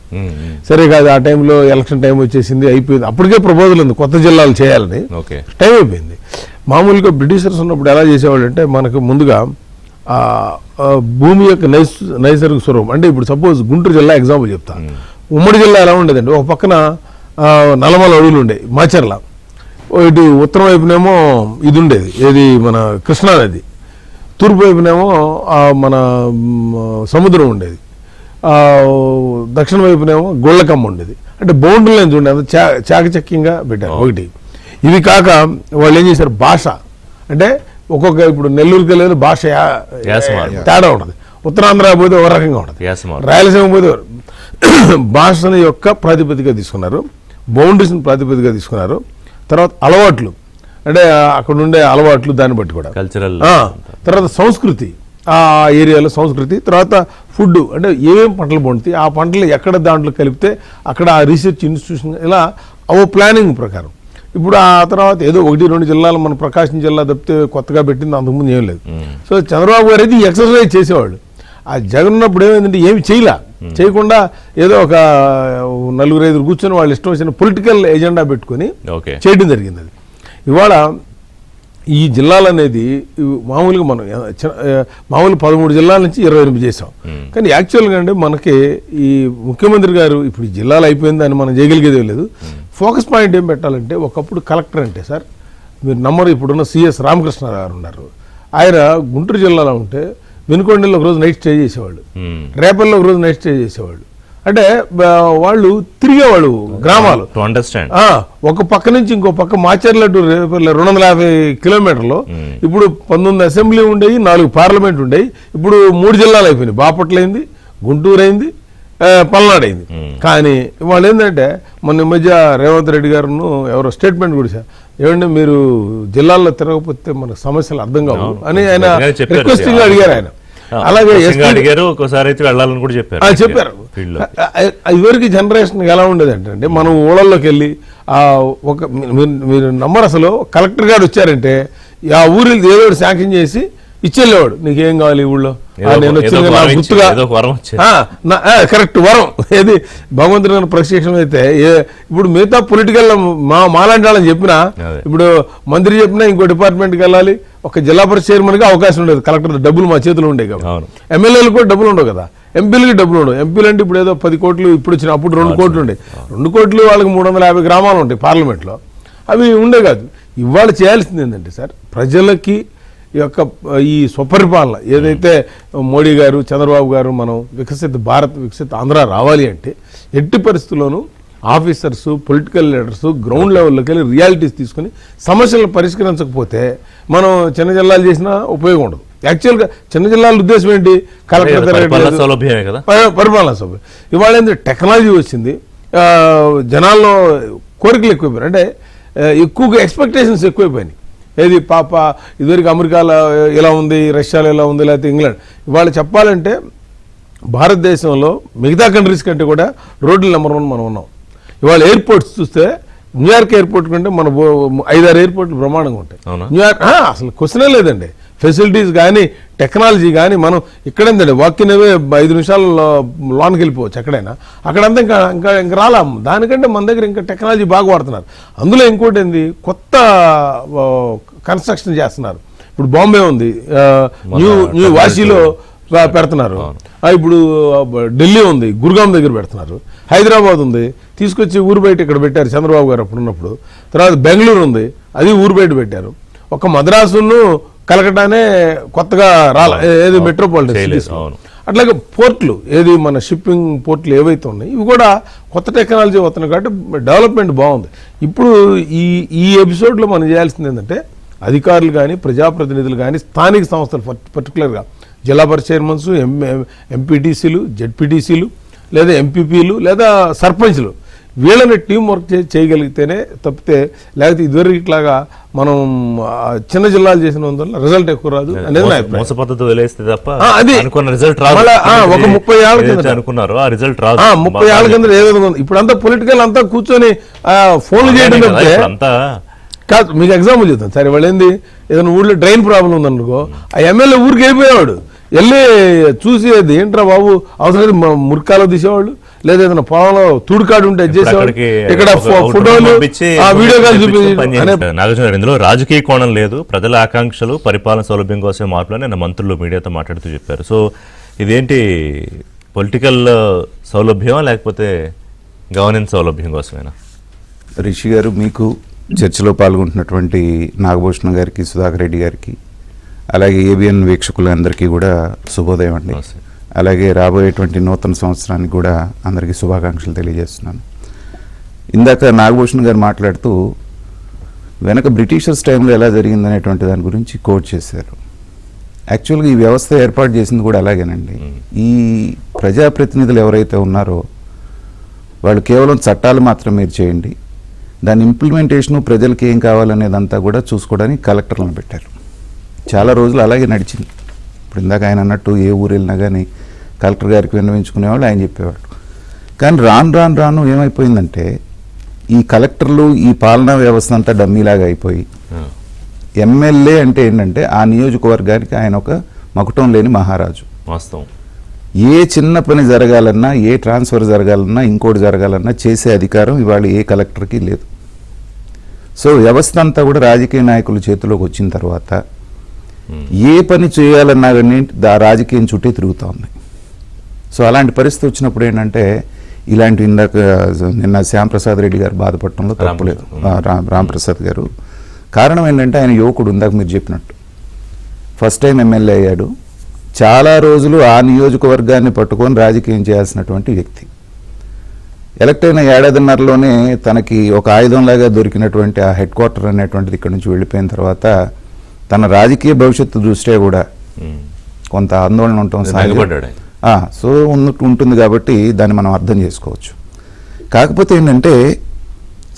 సరే కాదు, ఆ టైంలో ఎలక్షన్ టైం వచ్చేసింది, అయిపోయింది. అప్పటికే ప్రపోజల్ ఉంది కొత్త జిల్లాలు చేయాలని, టైం అయిపోయింది. మామూలుగా బ్రిటిషర్స్ ఉన్నప్పుడు ఎలా చేసేవాళ్ళు అంటే మనకు ముందుగా భూమి యొక్క నైసర్గిక స్వరూపం అంటే ఇప్పుడు సపోజ్ గుంటూరు జిల్లా ఎగ్జాంపుల్ చెప్తా. ఉమ్మడి జిల్లా ఎలా ఉండేదండి, ఒక పక్కన నల్లమల అడవులు ఉండేవి మాచర్ల, ఇటు ఉత్తరం వైపునేమో ఇది ఉండేది ఏది మన కృష్ణానది, తూర్పు వైపునేమో మన సముద్రం ఉండేది, దక్షిణ వైపునేమో గొళ్ళకమ్మ ఉండేది. అంటే బౌండరీ లైన్స్ ఉండేది, చాకచక్యంగా పెట్టారు ఒకటి. ఇవి కాక వాళ్ళు ఏం చేశారు, భాష అంటే ఒక్కొక్క ఇప్పుడు నెల్లూరుకి వెళ్ళేది భాష తేడా ఉంటుంది, ఉత్తరాంధ్ర పోతే ఒక రకంగా ఉంటుంది, రాయలసీమ పోతే భాషని యొక్క ప్రాతిపదికగా తీసుకున్నారు, బౌండరీస్ని ప్రాతిపదికగా తీసుకున్నారు. తర్వాత అలవాట్లు అంటే అక్కడ ఉండే అలవాట్లు దాన్ని బట్టి కూడా కల్చరల్, తర్వాత సంస్కృతి, ఆ ఏరియాలో సంస్కృతి, తర్వాత ఫుడ్ అంటే ఏమేమి పంటలు పండుతాయి, ఆ పంటలు ఎక్కడ దాంట్లో కలిపితే అక్కడ ఆ రీసెర్చ్ ఇన్స్టిట్యూషన్ ఇలా ఓ ప్లానింగ్ ప్రకారం. ఇప్పుడు ఆ తర్వాత ఏదో 1-2 జిల్లాలు మన ప్రకాశం జిల్లా తప్పితే కొత్తగా పెట్టింది, అంతకుముందు ఏం లేదు. సో చంద్రబాబు గారు అయితే ఎక్సర్సైజ్ చేసేవాళ్ళు. ఆ జగన్ ఉన్నప్పుడు ఏమైందంటే ఏమి చేయకుండా ఏదో ఒక 4-5 కూర్చొని వాళ్ళు ఇష్టం వచ్చిన పొలిటికల్ ఎజెండా పెట్టుకొని చేయడం జరిగింది. అది ఇవాళ ఈ జిల్లాలు అనేది మామూలుగా మనం మామూలు 13 జిల్లాల నుంచి 28 చేసాం. కానీ యాక్చువల్గా అంటే మనకి ఈ ముఖ్యమంత్రి గారు ఇప్పుడు ఈ జిల్లాలు అయిపోయింది అని మనం చేయగలిగేదే లేదు. ఫోకస్ పాయింట్ ఏం పెట్టాలంటే, ఒకప్పుడు కలెక్టర్ అంటే సార్ మీరు నమ్మరు, ఇప్పుడున్న సిఎస్ రామకృష్ణ గారు ఉన్నారు, ఆయన గుంటూరు జిల్లాలో ఉంటే వెనుకొండలో ఒక రోజు నైట్ స్టే చేసేవాళ్ళు, రేపల్లో ఒక రోజు నైట్ స్టే చేసేవాళ్ళు. అంటే వాళ్ళు తిరిగేవాళ్ళు గ్రామాలు. ఒక పక్క నుంచి ఇంకో పక్క మాచర్ల టు 250 కిలోమీటర్లు. ఇప్పుడు 19 అసెంబ్లీ ఉండేవి, 4 పార్లమెంట్ ఉండేవి. ఇప్పుడు 3 జిల్లాలు అయిపోయినాయి, బాపట్ల అయింది, గుంటూరు అయింది, పల్నాడు అయింది. కానీ వాళ్ళు ఏంటంటే మొన్న మధ్య రేవంత్ రెడ్డి గారును ఎవరో స్టేట్మెంట్ కూడా సార్, ఏమంటే మీరు జిల్లాల్లో తిరగకపోతే మనకు సమస్యలు అర్థం కావు అని ఆయన రిక్వెస్టింగ్ గా అడిగారు. ఆయన అలాగే చెప్పారు. ఇదివరకు జనరేషన్ ఎలా ఉండేది అంటే మనం ఊళ్ళల్లోకి వెళ్ళి మీరు నమ్మరు, అసలు కలెక్టర్ గారు వచ్చారంటే ఆ ఊరి ఏదో శాంక్షన్ చేసి ఇచ్చేళ్ళేవాడు, నీకేం కావాలి ఊళ్ళో, నేను వచ్చిన గుర్తుగా కరెక్ట్ వరం ఏది భగవంతుడి ప్రత్యక్షం అయితే. ఇప్పుడు మిగతా పొలిటికల్ మాలాంటి వాళ్ళని చెప్పినా, ఇప్పుడు మంత్రి చెప్పినా ఇంకో డిపార్ట్మెంట్కి వెళ్ళాలి, ఒక జిల్లా పరిషత్ చైర్మన్గా అవకాశం ఉండేది, కలెక్టర్ డబ్బులు మా చేతిలో ఉండేవి కాబట్టి. ఎమ్మెల్యేలు కూడా డబ్బులు ఉండవు కదా, ఎంపీలకి డబ్బులు ఉండవు. ఎంపీలు అంటే ఇప్పుడు ఏదో 10 కోట్లు ఇప్పుడు వచ్చిన, అప్పుడు 2 కోట్లు ఉండే. 2 కోట్లు వాళ్ళకి 350 గ్రామాలు ఉంటాయి పార్లమెంట్లో, అవి ఉండే కాదు. ఇవాళ చేయాల్సింది ఏంటంటే సార్, ప్రజలకి యొక్క ఈ స్వపరిపాలన ఏదైతే మోడీ గారు చంద్రబాబు గారు మనం వికసిత భారత్ వికసిత ఆంధ్ర రావాలి అంటే ఎట్టి పరిస్థితుల్లోనూ ఆఫీసర్స్ పొలిటికల్ లీడర్స్ గ్రౌండ్ లెవెల్లోకి వెళ్ళి రియాలిటీస్ తీసుకుని సమస్యలను పరిష్కరించకపోతే మనం చిన్న జిల్లాలు చేసినా ఉపయోగం ఉండదు. యాక్చువల్గా చిన్న జిల్లాల ఉద్దేశం ఏంటి, కలెక్టర్ పరిపాలనా సౌలభ్యం. ఇవాళ ఏంటంటే టెక్నాలజీ వచ్చింది, జనాల్లో కోరికలు ఎక్కువైపోయినాయి, అంటే ఎక్కువగా ఎక్స్పెక్టేషన్స్ ఎక్కువైపోయినాయి. ఏది పాప ఇదివరకు అమెరికాలో ఎలా ఉంది, రష్యాలో ఎలా ఉంది, లేకపోతే ఇంగ్లాండ్. ఇవాళ చెప్పాలంటే భారతదేశంలో మిగతా కంట్రీస్ కంటే కూడా రోడ్ల నెంబర్ 1 మనం ఉన్నాం. ఇవాళ ఎయిర్పోర్ట్స్ చూస్తే న్యూయార్క్ ఎయిర్పోర్ట్ కంటే మన 5-6 ఎయిర్పోర్ట్లు బ్రహ్మాండంగా ఉంటాయి. న్యూయార్క్ అసలు క్వశ్చనే లేదండి, ఫెసిలిటీస్ కానీ టెక్నాలజీ కానీ. మనం ఇక్కడేందండి వాకింగ్ అవే 5 నిమిషాల్లో లోన్కి వెళ్ళిపోవచ్చు ఎక్కడైనా, అక్కడంతా ఇంకా రాలా. దానికంటే మన దగ్గర ఇంకా టెక్నాలజీ బాగా వాడుతున్నారు. అందులో ఇంకోటి ఏంది, కొత్త కన్స్ట్రక్షన్ చేస్తున్నారు. ఇప్పుడు బాంబే ఉంది, న్యూ వాషీలో పెడుతున్నారు, ఇప్పుడు ఢిల్లీ ఉంది, గుర్గాం దగ్గర పెడుతున్నారు, హైదరాబాద్ ఉంది, తీసుకొచ్చి ఊరు బయట ఇక్కడ పెట్టారు చంద్రబాబు గారు అప్పుడు ఉన్నప్పుడు. తర్వాత బెంగళూరు ఉంది, అది ఊరు బయట పెట్టారు. ఒక మద్రాసును కలకటానే కొత్తగా ఏది మెట్రోపాలిటన్ సిటీస్. అట్లాగే పోర్ట్లు ఏది మన షిప్పింగ్ పోర్ట్లు ఏవైతే ఉన్నాయి ఇవి కూడా కొత్త టెక్నాలజీ వస్తున్నాయి కాబట్టి డెవలప్మెంట్ బాగుంది. ఇప్పుడు ఈ ఎపిసోడ్లో మనం చేయాల్సింది ఏంటంటే అధికారులు కానీ ప్రజాప్రతినిధులు కానీ స్థానిక సంస్థలు పర్టికులర్గా జిల్లా పరిషత్ చైర్మన్స్, ఎంపీటీసీలు, జెడ్పీటీసీలు, లేదా ఎంపీపీలు, లేదా సర్పంచ్లు, వీళ్ళని టీం వర్క్ చేయగలిగితేనే తప్పితే, లేకపోతే ఇదివరకు ఇట్లాగా మనం చిన్న జిల్లాలు చేసిన వల్ల రిజల్ట్ ఎక్కువ రాదు అనేది నా అభిప్రాయం. మోస పద్ధతి వదిలేస్తే తప్ప అది అనుకున్న రిజల్ట్ రాదు. ఒక 30 ఏళ్ళ కింద అనుకున్నారు ఆ రిజల్ట్ రాదు. 30 ఏళ్ళ కింద ఏ విధంగా ఉంది. ఇప్పుడంతా పొలిటికల్ అంతా కూర్చొని ఫోన్లు చేయడం తప్పితే కాదు. మీకు ఎగ్జాంపుల్ చెప్తాను సరే. వాళ్ళు ఏంది, ఏదైనా ఊళ్ళో డ్రైన్ ప్రాబ్లం ఉందనుకో, ఆ ఎమ్మెల్యే ఊరికి వెళ్ళిపోయేవాడు, వెళ్ళి చూసేది ఏంట్రా బాబు అవసరం మురికాలో తీసేవాళ్ళు, లేదా ఏదైనా పొలంలో తూడుకాడు ఉంటే చేసేవాడు, ఇక్కడ ఫోటోలు వీడియో కాల్ చూపించి. నాగార్జున ఇందులో రాజకీయ కోణం లేదు, ప్రజల ఆకాంక్షలు పరిపాలన సౌలభ్యం కోసమే మాటలు నిన్న మంత్రులు మీడియాతో మాట్లాడుతూ చెప్పారు. సో ఇదేంటి పొలిటికల్ సౌలభ్యమా లేకపోతే గవర్నెన్స్ సౌలభ్యం కోసమేనా? రిషి గారు, మీకు చర్చలో పాల్గొంటున్నటువంటి నాగభూషణ్ గారికి, సుధాకర్ రెడ్డి గారికి, అలాగే ఏబిఎన్ వీక్షకులందరికీ కూడా శుభోదయం అండి. అలాగే రాబోయేటువంటి నూతన సంవత్సరానికి కూడా అందరికీ శుభాకాంక్షలు తెలియజేస్తున్నాను. ఇందాక నాగభూషణ్ గారు మాట్లాడుతూ వెనక బ్రిటిషర్స్ టైంలో ఎలా జరిగిందనేటువంటి దాని గురించి కోట్ చేశారు. యాక్చువల్గా ఈ వ్యవస్థ ఏర్పాటు చేసింది కూడా అలాగేనండి. ఈ ప్రజాప్రతినిధులు ఎవరైతే ఉన్నారో వాళ్ళు కేవలం చట్టాలు మాత్రం మీరు చేయండి, దాని ఇంప్లిమెంటేషను ప్రజలకి ఏం కావాలనేదంతా కూడా చూసుకోవడానికి కలెక్టర్లను పెట్టారు. చాలా రోజులు అలాగే నడిచింది. ఇప్పుడు ఇందాక ఆయన అన్నట్టు ఏ ఊరు వెళ్ళినా కానీ కలెక్టర్ గారికి విన్నవించుకునేవాళ్ళు, ఆయన చెప్పేవాడు. కానీ రాను ఏమైపోయిందంటే ఈ కలెక్టర్లు, ఈ పాలనా వ్యవస్థ అంతా డమ్మీలాగా అయిపోయి ఎమ్మెల్యే అంటే ఏంటంటే ఆ నియోజకవర్గానికి ఆయన ఒక మకుటం లేని మహారాజు. వాస్తవం. ఏ చిన్న పని జరగాలన్నా, ఏ ట్రాన్స్ఫర్ జరగాలన్నా, ఇంకోటి జరగాలన్నా చేసే అధికారం ఇవాళ ఏ కలెక్టర్కి లేదు. సో వ్యవస్థ అంతా కూడా రాజకీయ నాయకుల చేతిలోకి వచ్చిన తర్వాత ఏ పని చేయాలన్నా కానీ రాజకీయం చుట్టే తిరుగుతూ ఉంది. సో అలాంటి పరిస్థితి వచ్చినప్పుడు ఏంటంటే ఇలాంటి ఇందాక నిన్న శ్యాంప్రసాద్ రెడ్డి గారు బాధపడటంలో తప్పలేదు, రాంప్రసాద్ గారు. కారణం ఏంటంటే ఆయన యువకుడు, ఇందాక మీరు చెప్పినట్టు ఫస్ట్ టైం ఎమ్మెల్యే అయ్యాడు. చాలా రోజులు ఆ నియోజకవర్గాన్ని పట్టుకొని రాజకీయం చేయాల్సినటువంటి వ్యక్తి ఎలక్ట్ అయిన ఏడాదిన్నరలోనే తనకి ఒక ఆయుధంలాగా దొరికినటువంటి ఆ హెడ్ క్వార్టర్ అనేటువంటిది ఇక్కడ నుంచి వెళ్ళిపోయిన తర్వాత తన రాజకీయ భవిష్యత్తు దృష్ట్యా కూడా కొంత ఆందోళన ఉండటం సో ఉంటుంది. కాబట్టి దాన్ని మనం అర్థం చేసుకోవచ్చు. కాకపోతే ఏంటంటే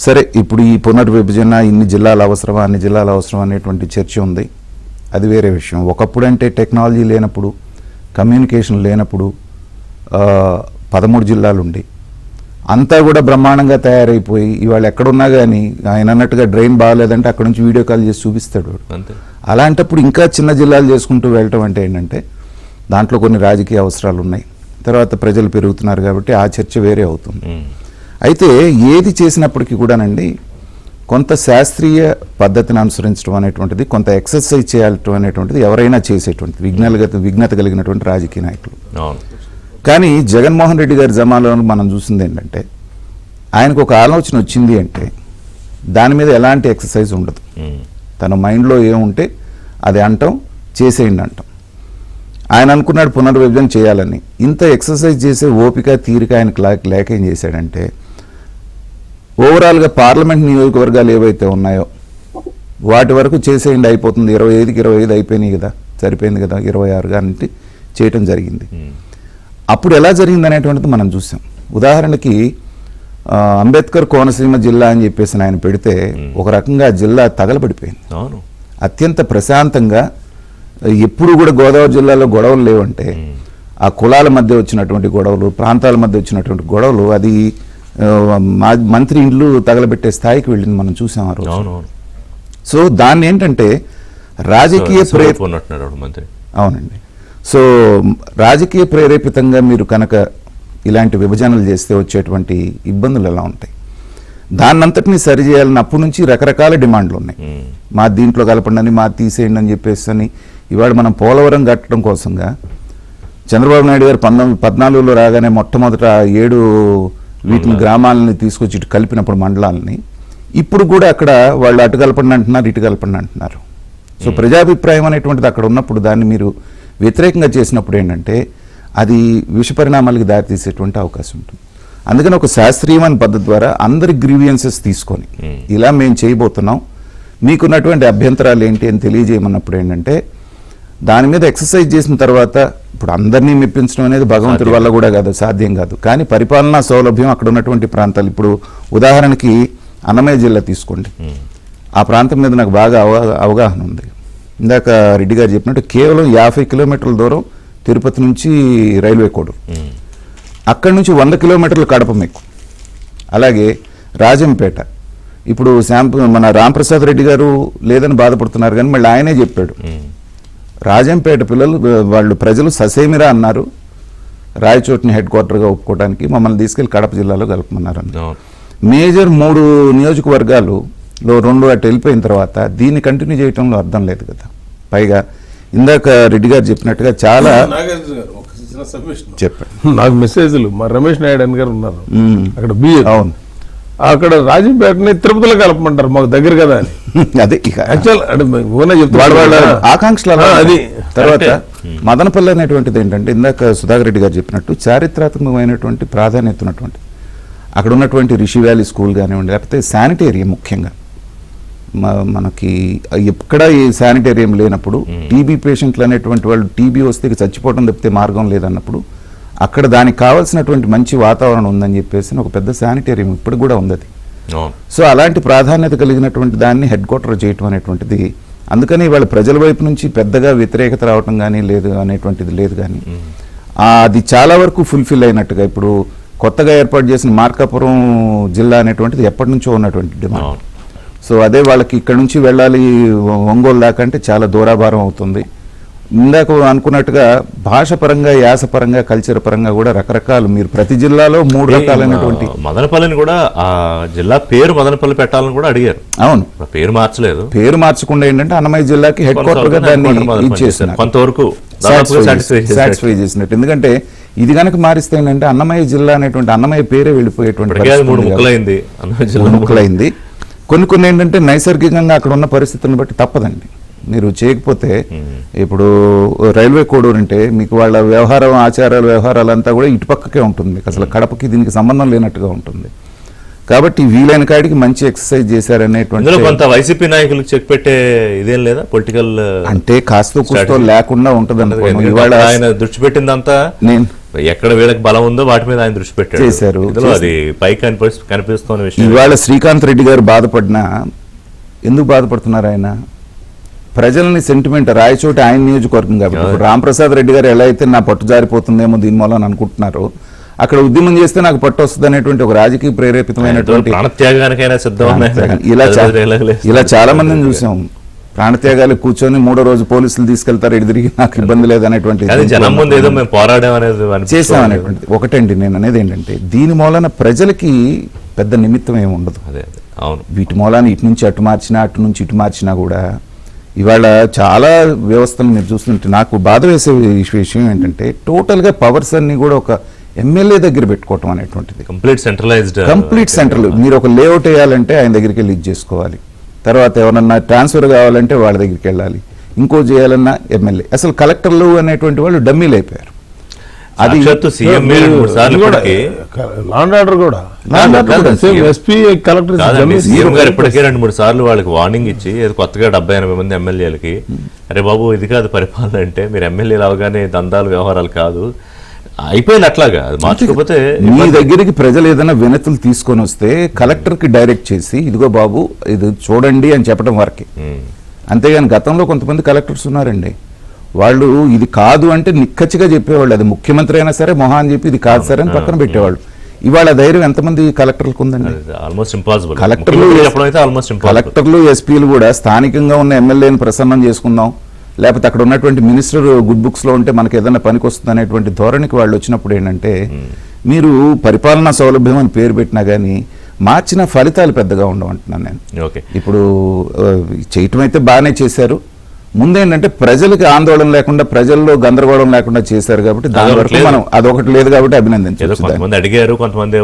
సరే, ఇప్పుడు ఈ పునర్విభజన, ఇన్ని జిల్లాలు అవసరమా, అన్ని జిల్లాలు అవసరమా అనేటువంటి చర్చ ఉంది. అది వేరే విషయం. ఒకప్పుడు అంటే టెక్నాలజీ లేనప్పుడు, కమ్యూనికేషన్ లేనప్పుడు 13 జిల్లాలు ఉండి అంతా కూడా బ్రహ్మాండంగా తయారైపోయి ఇవాళ ఎక్కడున్నా కానీ ఆయన అన్నట్టుగా డ్రైన్ బాగాలేదంటే అక్కడ నుంచి వీడియో కాల్ చేసి చూపిస్తాడు. అలాంటప్పుడు ఇంకా చిన్న జిల్లాలు చేసుకుంటూ వెళ్ళటం అంటే ఏంటంటే దాంట్లో కొన్ని రాజకీయ అవసరాలు ఉన్నాయి, తర్వాత ప్రజలు పెరుగుతున్నారు కాబట్టి ఆ చర్చ వేరే అవుతుంది. అయితే ఏది చేసినప్పటికీ కూడానండి కొంత శాస్త్రీయ పద్ధతిని అనుసరించడం అనేటువంటిది, కొంత ఎక్సర్సైజ్ చేయటం అనేటువంటిది ఎవరైనా చేసేటువంటిది విఘ్నత కలిగినటువంటి రాజకీయ నాయకులు. కానీ జగన్మోహన్ రెడ్డి గారి జమానాలో మనం చూసింది ఏంటంటే ఆయనకు ఒక ఆలోచన వచ్చింది అంటే దాని మీద ఎలాంటి ఎక్సర్సైజ్ ఉండదు. తన మైండ్లో ఏముంటే అది అంటాం, చేసేయండి అంటాం. ఆయన అనుకున్నాడు పునర్విభజన చేయాలని. ఇంత ఎక్సర్సైజ్ చేసే ఓపిక, తీరిక ఆయనకు లేక ఏం చేశాడంటే ఓవరాల్గా పార్లమెంట్ నియోజకవర్గాలు ఏవైతే ఉన్నాయో వాటి వరకు చేసేయండి, అయిపోతుంది, 25కి 25 అయిపోయినాయి కదా, సరిపోయింది కదా, 26 గాని చేయటం జరిగింది. అప్పుడు ఎలా జరిగింది అనేటువంటిది మనం చూసాం. ఉదాహరణకి అంబేద్కర్ కోనసీమ జిల్లా అని చెప్పేసి ఆయన పెడితే ఒక రకంగా జిల్లా తగలబడిపోయింది. అత్యంత ప్రశాంతంగా, ఎప్పుడు కూడా గోదావరి జిల్లాలో గొడవలు లేవంటే ఆ కులాల మధ్య వచ్చినటువంటి గొడవలు, ప్రాంతాల మధ్య వచ్చినటువంటి గొడవలు, అది మంత్రి ఇండ్లు తగలబెట్టే స్థాయికి వెళ్ళింది, మనం చూసాం ఆ రోజు. సో దాన్ని ఏంటంటే రాజకీయ అవునండి. సో రాజకీయ ప్రేరేపితంగా మీరు కనుక ఇలాంటి విభజనలు చేస్తే వచ్చేటువంటి ఇబ్బందులు ఎలా ఉంటాయి, దాన్నంతటినీ సరిచేయాలని అప్పటి నుంచి రకరకాల డిమాండ్లు ఉన్నాయి. మా దీంట్లో కలపండి, మా తీసేయండి అని చెప్పేసి అని. ఇవాళ మనం పోలవరం కట్టడం కోసంగా చంద్రబాబు నాయుడు గారు 2014లో రాగానే మొట్టమొదట 7 వీటిని గ్రామాలని తీసుకొచ్చి ఇటు కలిపినప్పుడు మండలాలని, ఇప్పుడు కూడా అక్కడ వాళ్ళు అటు కలపండి అంటున్నారు, ఇటు కలపండి అంటున్నారు. సో ప్రజాభిప్రాయం అనేటువంటిది అక్కడ ఉన్నప్పుడు దాన్ని మీరు వ్యతిరేకంగా చేసినప్పుడు ఏంటంటే అది విషపరిణామాలకు దారితీసేటువంటి అవకాశం ఉంటుంది. అందుకని ఒక శాస్త్రీయమైన పద్ధతి ద్వారా అందరి గ్రీవియన్సెస్ తీసుకొని ఇలా మేము చేయబోతున్నాం, మీకున్నటువంటి అభ్యంతరాలు ఏంటి అని తెలియజేయమన్నప్పుడు ఏంటంటే దాని మీద ఎక్సర్సైజ్ చేసిన తర్వాత ఇప్పుడు అందరినీ మెప్పించడం అనేది భగవంతుడి వల్ల కూడా కాదు, సాధ్యం కాదు. కానీ పరిపాలనా సౌలభ్యం అక్కడ ఉన్నటువంటి ప్రాంతాలు, ఇప్పుడు ఉదాహరణకి అన్నమయ్య జిల్లా తీసుకోండి, ఆ ప్రాంతం మీద నాకు బాగా అవగాహన ఉంది. ఇందాక రెడ్డి గారు చెప్పినట్టు కేవలం 50 కిలోమీటర్ల దూరం తిరుపతి నుంచి రైల్వే కోడు, అక్కడి నుంచి 100 కిలోమీటర్లు కడప మెక్కు. అలాగే రాజంపేట, ఇప్పుడు మన రాంప్రసాద్ రెడ్డి గారు లేదని బాధపడుతున్నారు కానీ మళ్ళీ ఆయనే చెప్పాడు, రాజంపేట పిల్లలు వాళ్ళు ప్రజలు ససేమిరా అన్నారు రాయచోటిని హెడ్ క్వార్టర్గా ఒప్పుకోవడానికి, మమ్మల్ని తీసుకెళ్లి కడప జిల్లాలో కలపమన్నారు అన్నారు. మేజర్ 3 నియోజకవర్గాలు 2 అటు వెళ్ళిపోయిన తర్వాత దీన్ని కంటిన్యూ చేయడంలో అర్థం లేదు కదా. పైగా ఇందాక రెడ్డి గారు చెప్పినట్టుగా చాలా చెప్పారు, నాకు మెసేజ్లు మా రమేష్ నాయుడు అని గారు ఉన్నారు అక్కడ బిఏ, అవును అక్కడ రాజంపేటని తిరుపతిలో కలపమంటారు మాకు దగ్గర కదా అని. అదే ఇక యాక్చువల్ వాళ్ళ ఆకాంక్షలు అది. తర్వాత మదనపల్లి అనేటువంటిది ఏంటంటే ఇందాక సుధాకర్ రెడ్డి గారు చెప్పినట్టు చారిత్రాత్మకమైనటువంటి ప్రాధాన్యత ఉన్నటువంటి అక్కడ ఉన్నటువంటి రిషి వ్యాలీ స్కూల్ కానివ్వండి, లేకపోతే శానిటేరియం ముఖ్యంగా మనకి ఎక్కడ ఈ శానిటేరియం లేనప్పుడు టీబీ పేషెంట్లు అనేటువంటి వాళ్ళు టీబీ వస్తే చచ్చిపోవడం తప్పితే మార్గం లేదన్నప్పుడు అక్కడ దానికి కావాల్సినటువంటి మంచి వాతావరణం ఉందని చెప్పేసి ఒక పెద్ద శానిటేరియం ఇప్పుడు కూడా ఉంది. సో అలాంటి ప్రాధాన్యత కలిగినటువంటి దాన్ని హెడ్ క్వార్టర్ చేయటం అనేటువంటిది, అందుకని వాళ్ళ ప్రజల వైపు నుంచి పెద్దగా వ్యతిరేకత రావటం కానీ లేదు అనేటువంటిది లేదు. కానీ అది చాలా వరకు ఫుల్ఫిల్ అయినట్టుగా ఇప్పుడు కొత్తగా ఏర్పాటు చేసిన మార్కాపురం జిల్లా అనేటువంటిది ఎప్పటి నుంచో ఉన్నటువంటి డిమాండ్. సో అదే వాళ్ళకి ఇక్కడ నుంచి వెళ్ళాలి ఒంగోలు దాకా అంటే చాలా దూరాభారం అవుతుంది. ఇందాక అనుకున్నట్టుగా భాష పరంగా, యాస పరంగా, కల్చర్ పరంగా కూడా రకరకాలు, మీరు ప్రతి జిల్లాలో 3 రకాలైనటువంటి మదనపల్లిని కూడా ఆ జిల్లా పేరు మదనపల్లి పెట్టాలని కూడా అడిగారు. అవును, పేరు మార్చలేదు. పేరు మార్చకుండా ఏంటంటే అన్నమయ్య జిల్లాకి హెడ్ క్వార్టర్ గా దాన్ని ఇచ్చేస్తున్నారు, కొంతవరకు సాటిస్ఫై చేసినట్టు. ఎందుకంటే ఇది కనుక మారిస్తే ఏంటంటే అన్నమయ్య జిల్లా అనేటువంటి అన్నమయ్య పేరే వెళ్ళిపోయేటువంటి ముక్కలైంది. కొన్ని ఏంటంటే నైసర్గికంగా అక్కడ ఉన్న పరిస్థితులను బట్టి తప్పదండి, మీరు చేయకపోతే. ఇప్పుడు రైల్వే కోడూరు అంటే మీకు వాళ్ళ వ్యవహారాలంతా కూడా ఇటుపక్కకే ఉంటుంది, మీకు అసలు కడపకి దీనికి సంబంధం లేనట్టుగా ఉంటుంది. కాబట్టి వీలైన కాడికి మంచి ఎక్సర్సైజ్ చేశారనేటువంటి కొంత వైసీపీ నాయకులకు చెక్ పెట్టే ఇదేం లేదా పొలిటికల్ అంటే కాస్తో కూస్తో లేకుండా ఉంటుంది అనుకోండి. ఇవాళ ఆయన దృష్టి పెట్టిందంతా నేను ఎక్కడ వీళ్ళకి బలం ఉందో వాటి మీద ఆయన దృష్టి పెట్టారు, చేశారు. అది పైకి కనిపిస్తున్న విషయం. ఇవాళ శ్రీకాంత్ రెడ్డి గారు బాధపడినా ఎందుకు బాధపడుతున్నారు? ఆయన ప్రజల్ని సెంటిమెంట్, రాయచోటి ఆయన నియోజకవర్గం కాబట్టి ఇప్పుడు రాంప్రసాద్ రెడ్డి గారు ఎలా అయితే నా పట్టు జారిపోతుందేమో దీని మూలం అనుకుంటున్నారు, అక్కడ ఉద్యమం చేస్తే నాకు పట్టు వస్తుంది అనేటువంటి ఒక రాజకీయ ప్రేరేపితమైనటువంటి ఇలా చాలా మందిని చూసాం. ప్రాణత్యాగాలు కూర్చొని 3వ రోజు పోలీసులు తీసుకెళ్తారు, ఎడిదిరిగి నాకు ఇబ్బంది లేదనేటువంటి చేసామనేటువంటి ఒకటండి. నేను అనేది ఏంటంటే దీని మూలన ప్రజలకి పెద్ద నిమిత్తం ఏమి ఉండదు. వీటి మూలాన ఇటు నుంచి అటు మార్చినా, అటు నుంచి ఇటు మార్చినా కూడా ఇవాళ చాలా వ్యవస్థలు మీరు చూస్తుంటే నాకు బాధ వేసే విషయం ఏంటంటే టోటల్గా పవర్స్ అన్ని కూడా ఒక ఎమ్మెల్యే దగ్గర పెట్టుకోవటం అనేటువంటిది. Complete central. మీరు ఒక లేఅవుట్ వేయాలంటే ఆయన దగ్గరికి వెళ్ళి ఇది చేసుకోవాలి, తర్వాత ఎవరన్నా ట్రాన్స్ఫర్ కావాలంటే వాళ్ళ దగ్గరికి వెళ్ళాలి, ఇంకో చేయాలన్నా ఎమ్మెల్యే. అసలు కలెక్టర్లు అనేటువంటి వాళ్ళు డమ్మీలు అయిపోయారు. అది ఇప్పటికే 2-3 సార్లు వాళ్ళకి వార్నింగ్ ఇచ్చి కొత్తగా 70-80 మంది ఎమ్మెల్యేలకి, అరే బాబు ఇది కాదు పరిపాలన అంటే, మీరు ఎమ్మెల్యేలు అవగానే దందాలు వ్యవహారాలు కాదు అయిపోయింది. అట్లాగా మార్చుకోకపోతే మీ దగ్గరికి ప్రజలు ఏదైనా వినతులు తీసుకొని వస్తే కలెక్టర్ కి డైరెక్ట్ చేసి ఇదిగో బాబు ఇది చూడండి అని చెప్పడం వరకే. అంతేగాని గతంలో కొంతమంది కలెక్టర్స్ ఉన్నారండి, వాళ్ళు ఇది కాదు అంటే నిక్కచ్చిగా చెప్పేవాళ్ళు, అది ముఖ్యమంత్రి అయినా సరే మొహా అని చెప్పి ఇది కాదు సరే అని పక్కన పెట్టేవాళ్ళు. ఇవాళ ధైర్యం ఎంతమంది కలెక్టర్లకు ఉందండి? Almost impossible. కలెక్టర్లు ఎస్పీలు కూడా స్థానికంగా ఉన్న ఎమ్మెల్యేని ప్రసన్నం చేసుకుందాం, లేకపోతే అక్కడ ఉన్నటువంటి మినిస్టర్ గుడ్ బుక్స్లో ఉంటే మనకి ఏదైనా పనికి వస్తుంది అనేటువంటి ధోరణికి వాళ్ళు వచ్చినప్పుడు ఏంటంటే మీరు పరిపాలనా సౌలభ్యం అని పేరు పెట్టినా కానీ మార్చిన ఫలితాలు పెద్దగా ఉండవంటున్నాను నేను. ఇప్పుడు చేయటం అయితే బాగానే చేశారు, ముందేంటంటే ప్రజలకు ఆందోళన లేకుండా, ప్రజల్లో గందరగోళం లేకుండా చేశారు కాబట్టి దాని వరకు మనం అదొకటి లేదు కాబట్టి అభినందించారు. కొంతమంది అడిగారు, కొంతమంది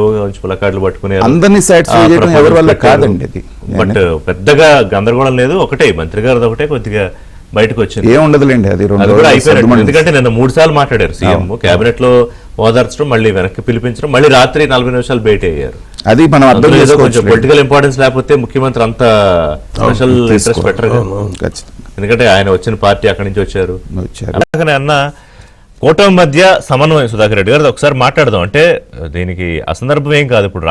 ప్లకార్డులు పట్టుకుని అందరినీ సాటిస్ఫై చేయడం ఎవరి వల్ల కాదండి అది. బట్ పెద్దగా గందరగోళం లేదు, ఒకటే మంత్రి గారు ఒకటే కొద్దిగా బయటకు వచ్చింది, ఏముండదులేండి అది కూడా అయిపోయినట్టు. ఎందుకంటే నిన్న 3 సార్లు మాట్లాడారు సీఎం, కేబినెట్ లో ఓదార్చడం, మళ్ళీ వెనక్కి పిలిపించడం, మళ్ళీ రాత్రి 40 నిమిషాలు బయట అయ్యారు. అది మనం అర్థం అందులో ఏదో కొంచెం చేసుకోవచ్చు. పొలిటికల్ ఇంపార్టెన్స్ లేకపోతే ముఖ్యమంత్రి అంత స్పెషల్ ఇంట్రెస్ట్ పెట్టరు కదా. ఖచ్చితంగా ఎందుకంటే ఆయన వచ్చిన పార్టీ అక్కడి నుంచి వచ్చారు. వచ్చారు. అలాగనే అన్న కూటమి మధ్య సమన్వయం సుధాకర్ రెడ్డి గారు ఒకసారి మాట్లాడదాం. అంటే దీనికి అసందర్భం ఏం కాదు. ఇప్పుడు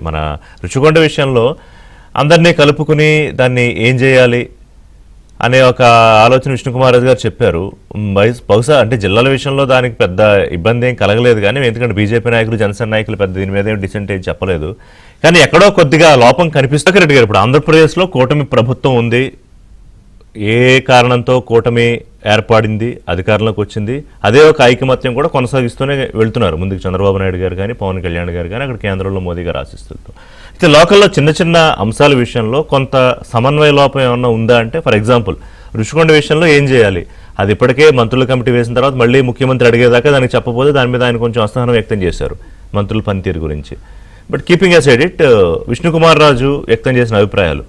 మన రుచికొండ విషయంలో అందరినీ కలుపుకుని దాన్ని ఏం చేయాలి అనే ఒక ఆలోచన విష్ణుకుమార్ రాజు గారు చెప్పారు. బహుశా అంటే జిల్లాల విషయంలో దానికి పెద్ద ఇబ్బంది ఏం కలగలేదు, కానీ ఎందుకంటే బీజేపీ నాయకులు, జనసేన నాయకులు పెద్ద దీని మీద ఏం డిసెంట్ ఏం చెప్పలేదు. కానీ ఎక్కడో కొద్దిగా లోపం కనిపిస్తుంది. రెడ్డి గారు, ఇప్పుడు ఆంధ్రప్రదేశ్లో కూటమి ప్రభుత్వం ఉంది, ఏ కారణంతో కూటమి ఏర్పడింది, అధికారంలోకి వచ్చింది, అదే ఒక ఐకమత్యం కూడా కొనసాగిస్తూనే వెళ్తున్నారు ముందుకు చంద్రబాబు నాయుడు గారు కానీ, పవన్ కళ్యాణ్ గారు కానీ, అక్కడ కేంద్రంలో మోదీ గారు ఆశిస్తుంటూ. అయితే లోకల్లో చిన్న చిన్న అంశాల విషయంలో కొంత సమన్వయ లోపం ఏమన్నా ఉందా అంటే, ఫర్ ఎగ్జాంపుల్ రుషికొండ విషయంలో ఏం చేయాలి, అది ఇప్పటికే మంత్రుల కమిటీ వేసిన తర్వాత మళ్ళీ ముఖ్యమంత్రి అడిగేదాకా దానికి చెప్పబోతే దాని మీద ఆయన కొంచెం అసహనం వ్యక్తం చేశారు మంత్రుల పనితీరు గురించి. But keeping aside it, Vishnukumar Raju వ్యక్తం చేసిన అభిప్రాయాలు,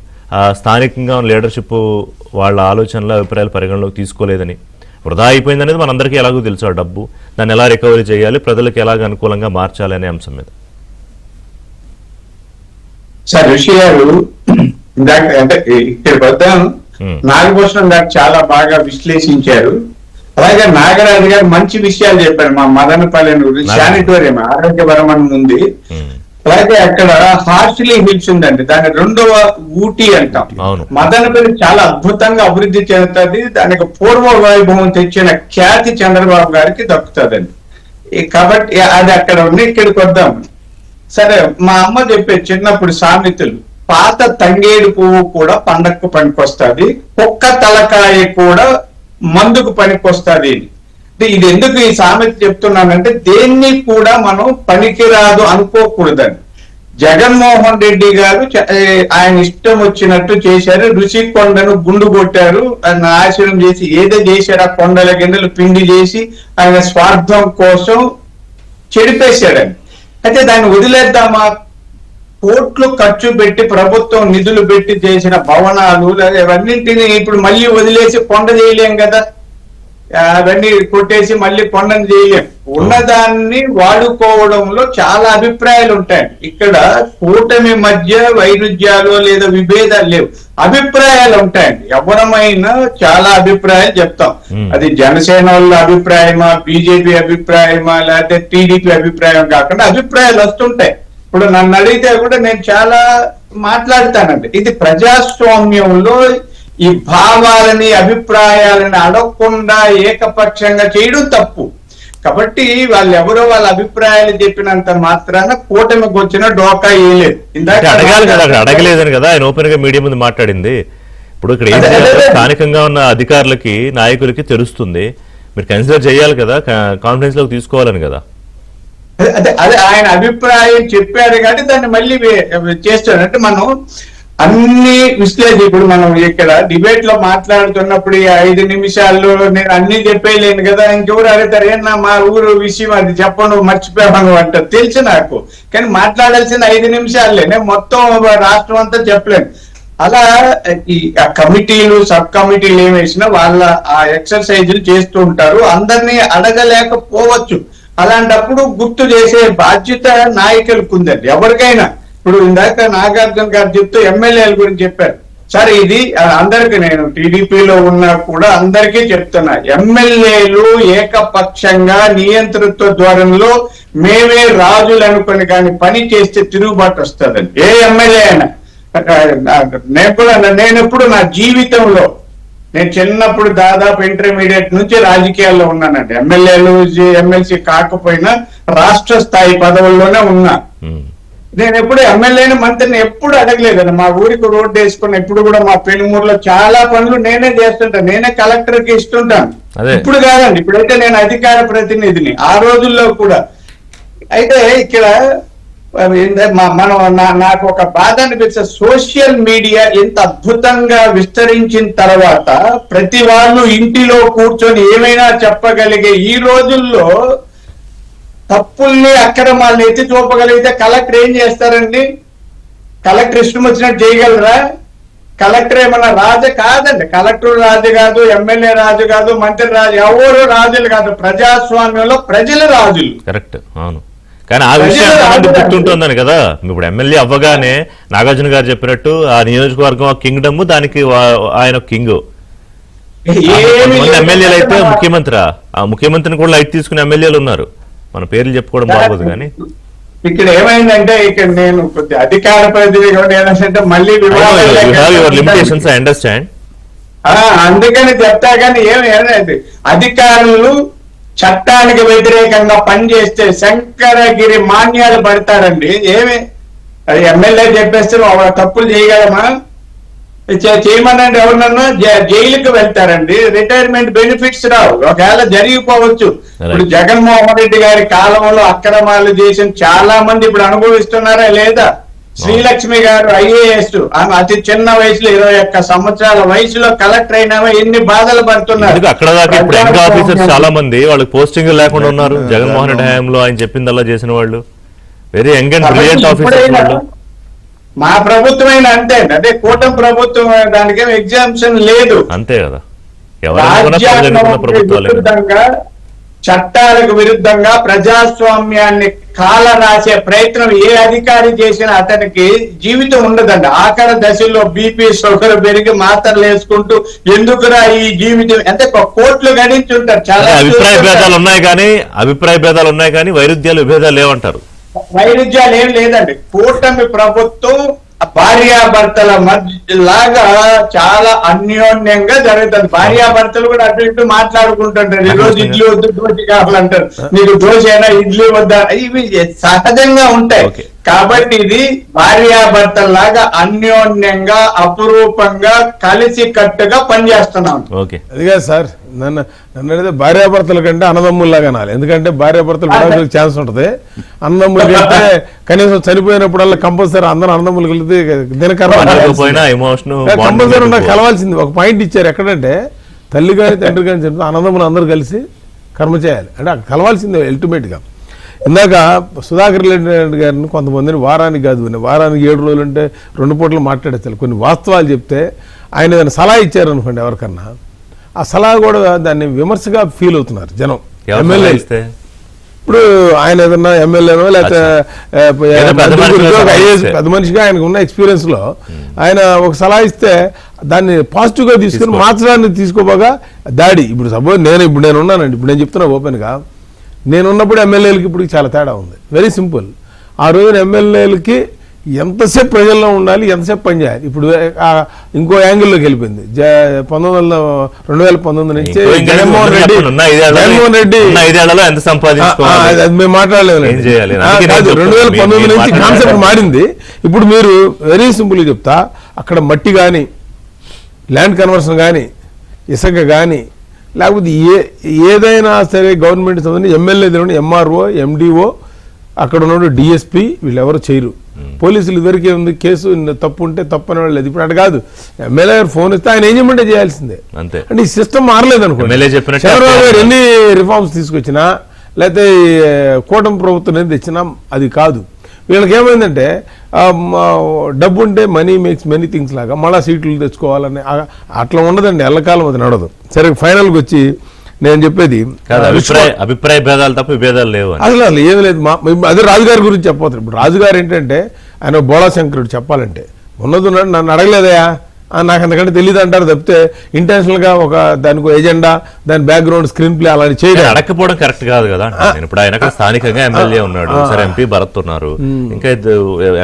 స్థానికంగా లీడర్షిప్ వాళ్ళ ఆలోచనల అభిప్రాయాలు పరిగణలోకి తీసుకోలేదని, వృధా అయిపోయింది అనేది మనందరికీ ఎలాగో తెలుసు. ఆ డబ్బు దాన్ని ఎలా రికవరీ చేయాలి, ప్రజలకు ఎలాగ అనుకూలంగా మార్చాలి అనే అంశం మీద. సార్ ఋషి గారు ఇందాక అంటే ఇక్కడికి వద్దాం, నాగభూషణం గారు చాలా బాగా విశ్లేషించారు. అలాగే నాగరాజు గారు మంచి విషయాలు చెప్పారు. మా మదనపల్లి గురించి శానిటోరియం ఆరోగ్యపరమని ఉంది. అలాగే అక్కడ హార్సిలీ హిల్స్ ఉందండి, దాని 2వ ఊటీ అంటాం. మదనపల్లి చాలా అద్భుతంగా అభివృద్ధి చెందుతుంది. దానికి పూర్వ వైభవం తెచ్చిన ఖ్యాతి చంద్రబాబు గారికి దక్కుతుందండి. కాబట్టి అది అక్కడ ఉంది. ఇక్కడికి వద్దాం. సరే, మా అమ్మ చెప్పే చిన్నప్పుడు సామెతలు, పాత తంగేడు పువ్వు కూడా పండక్కు పనికొస్తుంది, కుక్క తలకాయ కూడా మందుకు పనికొస్తుంది. అంటే ఇది ఎందుకు ఈ సామెత చెప్తున్నానంటే, దేన్ని కూడా మనం పనికిరాదు అనుకోకూడదని. జగన్మోహన్ రెడ్డి గారు ఆయన ఇష్టం వచ్చినట్టు చేశారు. రుషికొండను గుండు కొట్టారు, ఆయన నాశనం చేసి ఏదో చేశారు. ఆ కొండల గిన్నెలు పిండి చేసి ఆయన స్వార్థం కోసం చెడిపేశాడని. అయితే దాన్ని వదిలేద్దామా? కోట్లు ఖర్చు పెట్టి ప్రభుత్వం నిధులు పెట్టి చేసిన భవనాలు అవన్నింటినీ ఇప్పుడు మళ్ళీ వదిలేసి కొండ చేయలేం కదా, అవన్నీ కొట్టేసి మళ్ళీ కొండను చేయలేం. ఉన్నదాన్ని వాడుకోవడంలో చాలా అభిప్రాయాలు ఉంటాయి. ఇక్కడ కూటమి మధ్య వైరుధ్యాలు లేదా విభేదాలు లేవు, అభిప్రాయాలు ఉంటాయండి. ఎవరమైనా చాలా అభిప్రాయాలు చెప్తాం. అది జనసేన వాళ్ళ అభిప్రాయమా, బీజేపీ అభిప్రాయమా, లేకపోతే టీడీపీ అభిప్రాయం కాకుండా అభిప్రాయాలు వస్తుంటాయి. ఇప్పుడు నన్ను అడిగితే కూడా నేను చాలా మాట్లాడతానండి. ఇది ప్రజాస్వామ్యంలో ఈ భావాలని, అభిప్రాయాలని అడగకుండా ఏకపక్షంగా చేయడం తప్పు. కాబట్టి వాళ్ళు ఎవరో వాళ్ళ అభిప్రాయాలు చెప్పినంత మాత్రాన కూటమికి వచ్చిన డోకా వేయలేదు. అడగాలి కదా, అక్కడ అడగలేదని కదా ఆయన ఓపెన్ గా మీడియా ముందు మాట్లాడింది. ఇప్పుడు ఇక్కడ ఏం చేయాలి, స్థానికంగా ఉన్న అధికారులకి, నాయకులకి తెలుస్తుంది, మీరు కన్సిడర్ చేయాలి కదా, కాన్ఫిడెన్స్ లోకి తీసుకోవాలని కదా. అదే ఆయన అభిప్రాయం చెప్పారు కాబట్టి దాన్ని మళ్ళీ చేస్తాడు. అంటే మనం అన్ని ఇప్పుడు మనం ఇక్కడ డిబేట్ లో మాట్లాడుతున్నప్పుడు 5 నిమిషాల్లో నేను అన్ని చెప్పేయలేను కదా. ఇంకెవరు అడుగుతారు, ఏమన్నా మా ఊరు విషయం అది చెప్పను మర్చిపోయాను అంటారు. తెలుసు నాకు, కానీ మాట్లాడాల్సిన 5 నిమిషాలే, నేను మొత్తం రాష్ట్రం అంతా చెప్పలేను. అలా ఈ కమిటీలు, సబ్ కమిటీలు ఏం వేసినా వాళ్ళ ఆ ఎక్సర్సైజులు చేస్తూ ఉంటారు. అందరినీ అడగలేకపోవచ్చు. అలాంటప్పుడు గుర్తు చేసే బాధ్యత నాయకులకు ఉందండి, ఎవరికైనా. ఇప్పుడు ఇందాక నాగార్జున గారు చెప్తూ ఎమ్మెల్యేల గురించి చెప్పారు. సరే, ఇది అందరికి, నేను టీడీపీలో ఉన్నా కూడా అందరికీ చెప్తున్నా, ఎమ్మెల్యేలు ఏకపక్షంగా నియంతృత్వ ధోరణిలో మేమే రాజులు అనుకుని కానీ పని చేస్తే తిరుగుబాటు వస్తుందండి. ఏ ఎమ్మెల్యే అయినా. నేను ఎప్పుడు నా జీవితంలో, నేను చిన్నప్పుడు దాదాపు ఇంటర్మీడియట్ నుంచి రాజకీయాల్లో ఉన్నానండి. ఎమ్మెల్యేలు, ఎమ్మెల్సీ కాకపోయినా రాష్ట్ర స్థాయి పదవుల్లోనే ఉన్నా. నేను ఎప్పుడు ఎమ్మెల్యేని, మంత్రిని ఎప్పుడు అడగలేదండి. మా ఊరికి రోడ్డు వేసుకున్న ఇప్పుడు కూడా మా పెనుమూరులో చాలా పనులు నేనే చేస్తుంటాను, నేనే కలెక్టర్కి ఇస్తుంటాను. ఇప్పుడు కాదండి, ఇప్పుడైతే నేను అధికార ప్రతినిధిని, ఆ రోజుల్లో కూడా. అయితే ఇక్కడ మనం నాకు ఒక బాధ అనిపిస్తుంది, సోషల్ మీడియా ఎంత అద్భుతంగా విస్తరించిన తర్వాత ప్రతి వాళ్ళు ఇంటిలో కూర్చొని ఏమైనా చెప్పగలిగే ఈ రోజుల్లో తప్పుల్ని, అక్రమాలను ఎత్తి చూపగలిగితే కలెక్టర్ ఏం చేస్తారండి? కలెక్టర్ ఇష్టం వచ్చినట్టు చేయగలరా? కలెక్టర్ ఏమన్నా రాజు కాదండి. కలెక్టర్ రాజు కాదు, ఎమ్మెల్యే రాజు కాదు, మంత్రి రాజు, ఎవరు రాజులు కాదు. ప్రజాస్వామ్యంలో ప్రజలు రాజులు. కరెక్ట్, అవును. కానీ ఆ విషయం ఎంతమంది గుర్తుంటుందని కదా. ఇప్పుడు ఎమ్మెల్యే అవ్వగానే నాగార్జున గారు చెప్పినట్టు ఆ నియోజకవర్గం కింగ్డమ్, దానికి ఆయన కింగ్. ఎమ్మెల్యేలు అయితే ముఖ్యమంత్రి, ఆ ముఖ్యమంత్రిని కూడా లైట్ తీసుకునే ఎమ్మెల్యేలు ఉన్నారు. మన పేర్లు చెప్పుకోవడం బాగోదు కానీ ఇక్కడ ఏమైందంటే ఇక్కడ నేను కొద్ది అధికార ప్రతినిధిగా ఏంటంటే మళ్ళీ లిమిటేషన్స్ ఐ అండర్స్టాండ్. అందుకని చెప్తా కానీ ఏమైంది, అధికారులు చట్టానికి వ్యతిరేకంగా పనిచేస్తే శంకరగిరి మాన్యాలు పడతారండి. ఏమి అది ఎమ్మెల్యే చెప్పేస్తే తప్పులు చేయగలమా? చేయమనండి. ఎవరినన్నా జైలుకి వెళ్తారండి. రిటైర్మెంట్ బెనిఫిట్స్ రావు. ఒకవేళ జరిగిపోవచ్చు. ఇప్పుడు జగన్మోహన్ రెడ్డి గారి కాలంలో అక్రమాలు చేసిన చాలా మంది ఇప్పుడు అనుభవిస్తున్నారా లేదా? శ్రీలక్ష్మి గారు ఐఏఎస్, ఆమె అతి చిన్న వయసులో 21 సంవత్సరాల వయసులో కలెక్టర్ అయినామా ఎన్ని బాధలు పడుతున్నారు. అక్కడ దాకా ఇప్పుడు యంగ్ ఆఫీసర్స్ చాలా మంది వాళ్ళకి పోస్టింగ్ లేకుండా ఉన్నారు. జగన్మోహన్ రెడ్డి హయాంలో ఆయన చెప్పిందల్లా చేసిన వాళ్ళు very young and brilliant officers వాళ్ళు. మా ప్రభుత్వమైన అంతే, అదే కూటమి ప్రభుత్వం, దానికి ఎగ్జామ్షన్ లేదు. అంతే కదా. విరుద్ధంగా, చట్టాలకు విరుద్ధంగా ప్రజాస్వామ్యాన్ని కాల రాసే ప్రయత్నం ఏ అధికారి చేసినా అతనికి జీవితం ఉండదండి. ఆఖరి దశలో బీపీ షుగర్ పెరిగి మాత్రలు వేసుకుంటూ ఎందుకురా ఈ జీవితం అంటే కోట్లు గడించుంటారు. చాలా అభిప్రాయ భేదాలు ఉన్నాయి కానీ వైరుధ్యాలు విభేదాలు లేవంటారు. వైరుధ్యాలు ఏం లేదండి. కూటమి ప్రభుత్వం భార్యాభర్తల మధ్య లాగా చాలా అన్యోన్యంగా జరుగుతుంది. భార్యాభర్తలు కూడా అటు ఇటు మాట్లాడుకుంటుంటారు. ఈ రోజు ఇడ్లీ వద్దు దోశ కావాలంటారు, నీకు దోశ అయినా ఇడ్లీ వద్దా, ఇవి సహజంగా ఉంటాయి. కాబట్టి ఇది భార్యాభర్తలాగా అన్యోన్యంగా అపురూపంగా కలిసి కట్టుగా పనిచేస్తున్నాం. అదిగా సార్, నన్ను అడిగితే భార్యాభర్తల కంటే అన్నదమ్ముల్లాగా అనాలి. ఎందుకంటే భార్యాభర్తలు విడాకులకు ఛాన్స్ ఉంటుంది. అన్నదమ్ములు వెళ్తే కనీసం చనిపోయినప్పుడల్లా కంపల్సరీ అందరూ అన్నదమ్ములు వెళ్తే దినకర్మ కంపల్సరీ కలవాల్సింది. ఒక పాయింట్ ఇచ్చారు ఎక్కడంటే తల్లి కానీ తండ్రి కానీ చనిపోతే అన్నదమ్ములు అందరూ కలిసి కర్మ చేయాలి అంటే కలవాల్సిందే అల్టిమేట్ గా. ఇందాక సుధాకర్ రెడ్డి గారిని కొంతమందిని వారానికి కాదు, వారానికి 7 రోజులు అంటే 2 పూటలు మాట్లాడేస్తారు. కొన్ని వాస్తవాలు చెప్తే ఆయన ఏదైనా సలహా ఇచ్చారు అనుకోండి ఎవరికన్నా, ఆ సలహా కూడా దాన్ని విమర్శగా ఫీల్ అవుతున్నారు జనం. ఎమ్మెల్యే ఇప్పుడు ఆయన ఏదన్నా ఎమ్మెల్యేనో లేకపోతే పెద్ద మనిషిగా ఆయనకు ఉన్న ఎక్స్పీరియన్స్ లో ఆయన ఒక సలహా ఇస్తే దాన్ని పాజిటివ్ గా తీసుకుని మార్చడాన్ని తీసుకోపోగా దాడి. ఇప్పుడు సపోజ్ నేను ఉన్నానండి, ఇప్పుడు నేను చెప్తున్నా ఓపెన్ గా, నేనున్నప్పుడు ఎమ్మెల్యేలకి ఇప్పుడు చాలా తేడా ఉంది. Very simple. ఆ రోజున ఎమ్మెల్యేలకి ఎంతసేపు ప్రజల్లో ఉండాలి, ఎంతసేపు పనిచేయాలి. ఇప్పుడు ఇంకో యాంగిల్లోకి వెళ్ళిపోయింది. 2019 నుంచి జగన్మోహన్ రెడ్డి మేము మాట్లాడలేదు. 2019 నుంచి కాన్సెప్ట్ మారింది. ఇప్పుడు మీరు వెరీ సింపుల్గా చెప్తా, అక్కడ మట్టి కానీ ల్యాండ్ కన్వర్షన్ కానీ ఇసుక కానీ లేకపోతే ఏదైనా సరే గవర్నమెంట్ సంబంధించి ఎమ్మెల్యే తెలియని ఎంఆర్ఓ ఎండిఓ అక్కడ ఉన్న డిఎస్పీ వీళ్ళెవరు చేయరు. పోలీసులు ఇదివరకే ఉంది, కేసు తప్పు ఉంటే తప్పు అని వాళ్ళు. ఇప్పుడు అటు కాదు, ఎమ్మెల్యే గారు ఫోన్ ఇస్తే ఆయన ఏం చేయమంటే చేయాల్సిందే. అంటే ఈ సిస్టమ్ మారలేదు అనుకోండి. చంద్రబాబు గారు ఎన్ని రిఫార్మ్స్ తీసుకొచ్చినా లేకపోతే కూటమి ప్రభుత్వం ఏం తెచ్చినా అది కాదు. వీళ్ళకి ఏమైందంటే డబ్బు ఉంటే మనీ మేక్స్ మెనీ థింగ్స్ లాగా మళ్ళీ సీట్లు తెచ్చుకోవాలని అట్లా ఉండదండి. ఎల్లకాలం అది నడదు. సరే ఫైనల్కి వచ్చి నేను చెప్పేది అభిప్రాయ భేదాలు తప్ప విభేదాలు లేవు అసలు ఏమి లేదు. అదే రాజుగారి గురించి చెప్పవచ్చు. ఇప్పుడు రాజుగారు ఏంటంటే ఆయన బోళా శంకరుడు చెప్పాలంటే ఉన్నది ఉన్నాడు, నన్ను అడగలేదయా నాకు అంతకంటే తెలియదు అంటారు తప్పితే ఇంటెన్షనల్ గా ఒక దానికి ఎజెండా, దాని బ్యాక్గ్రౌండ్ స్క్రీన్ ప్లే అలాంటి చేయడం అడగకపోవడం కరెక్ట్ కాదు కదా. ఇప్పుడు ఆయన స్థానికంగా ఎమ్మెల్యే ఉన్నాడు, సరే ఎంపీ భరత్ ఉన్నారు, ఇంకా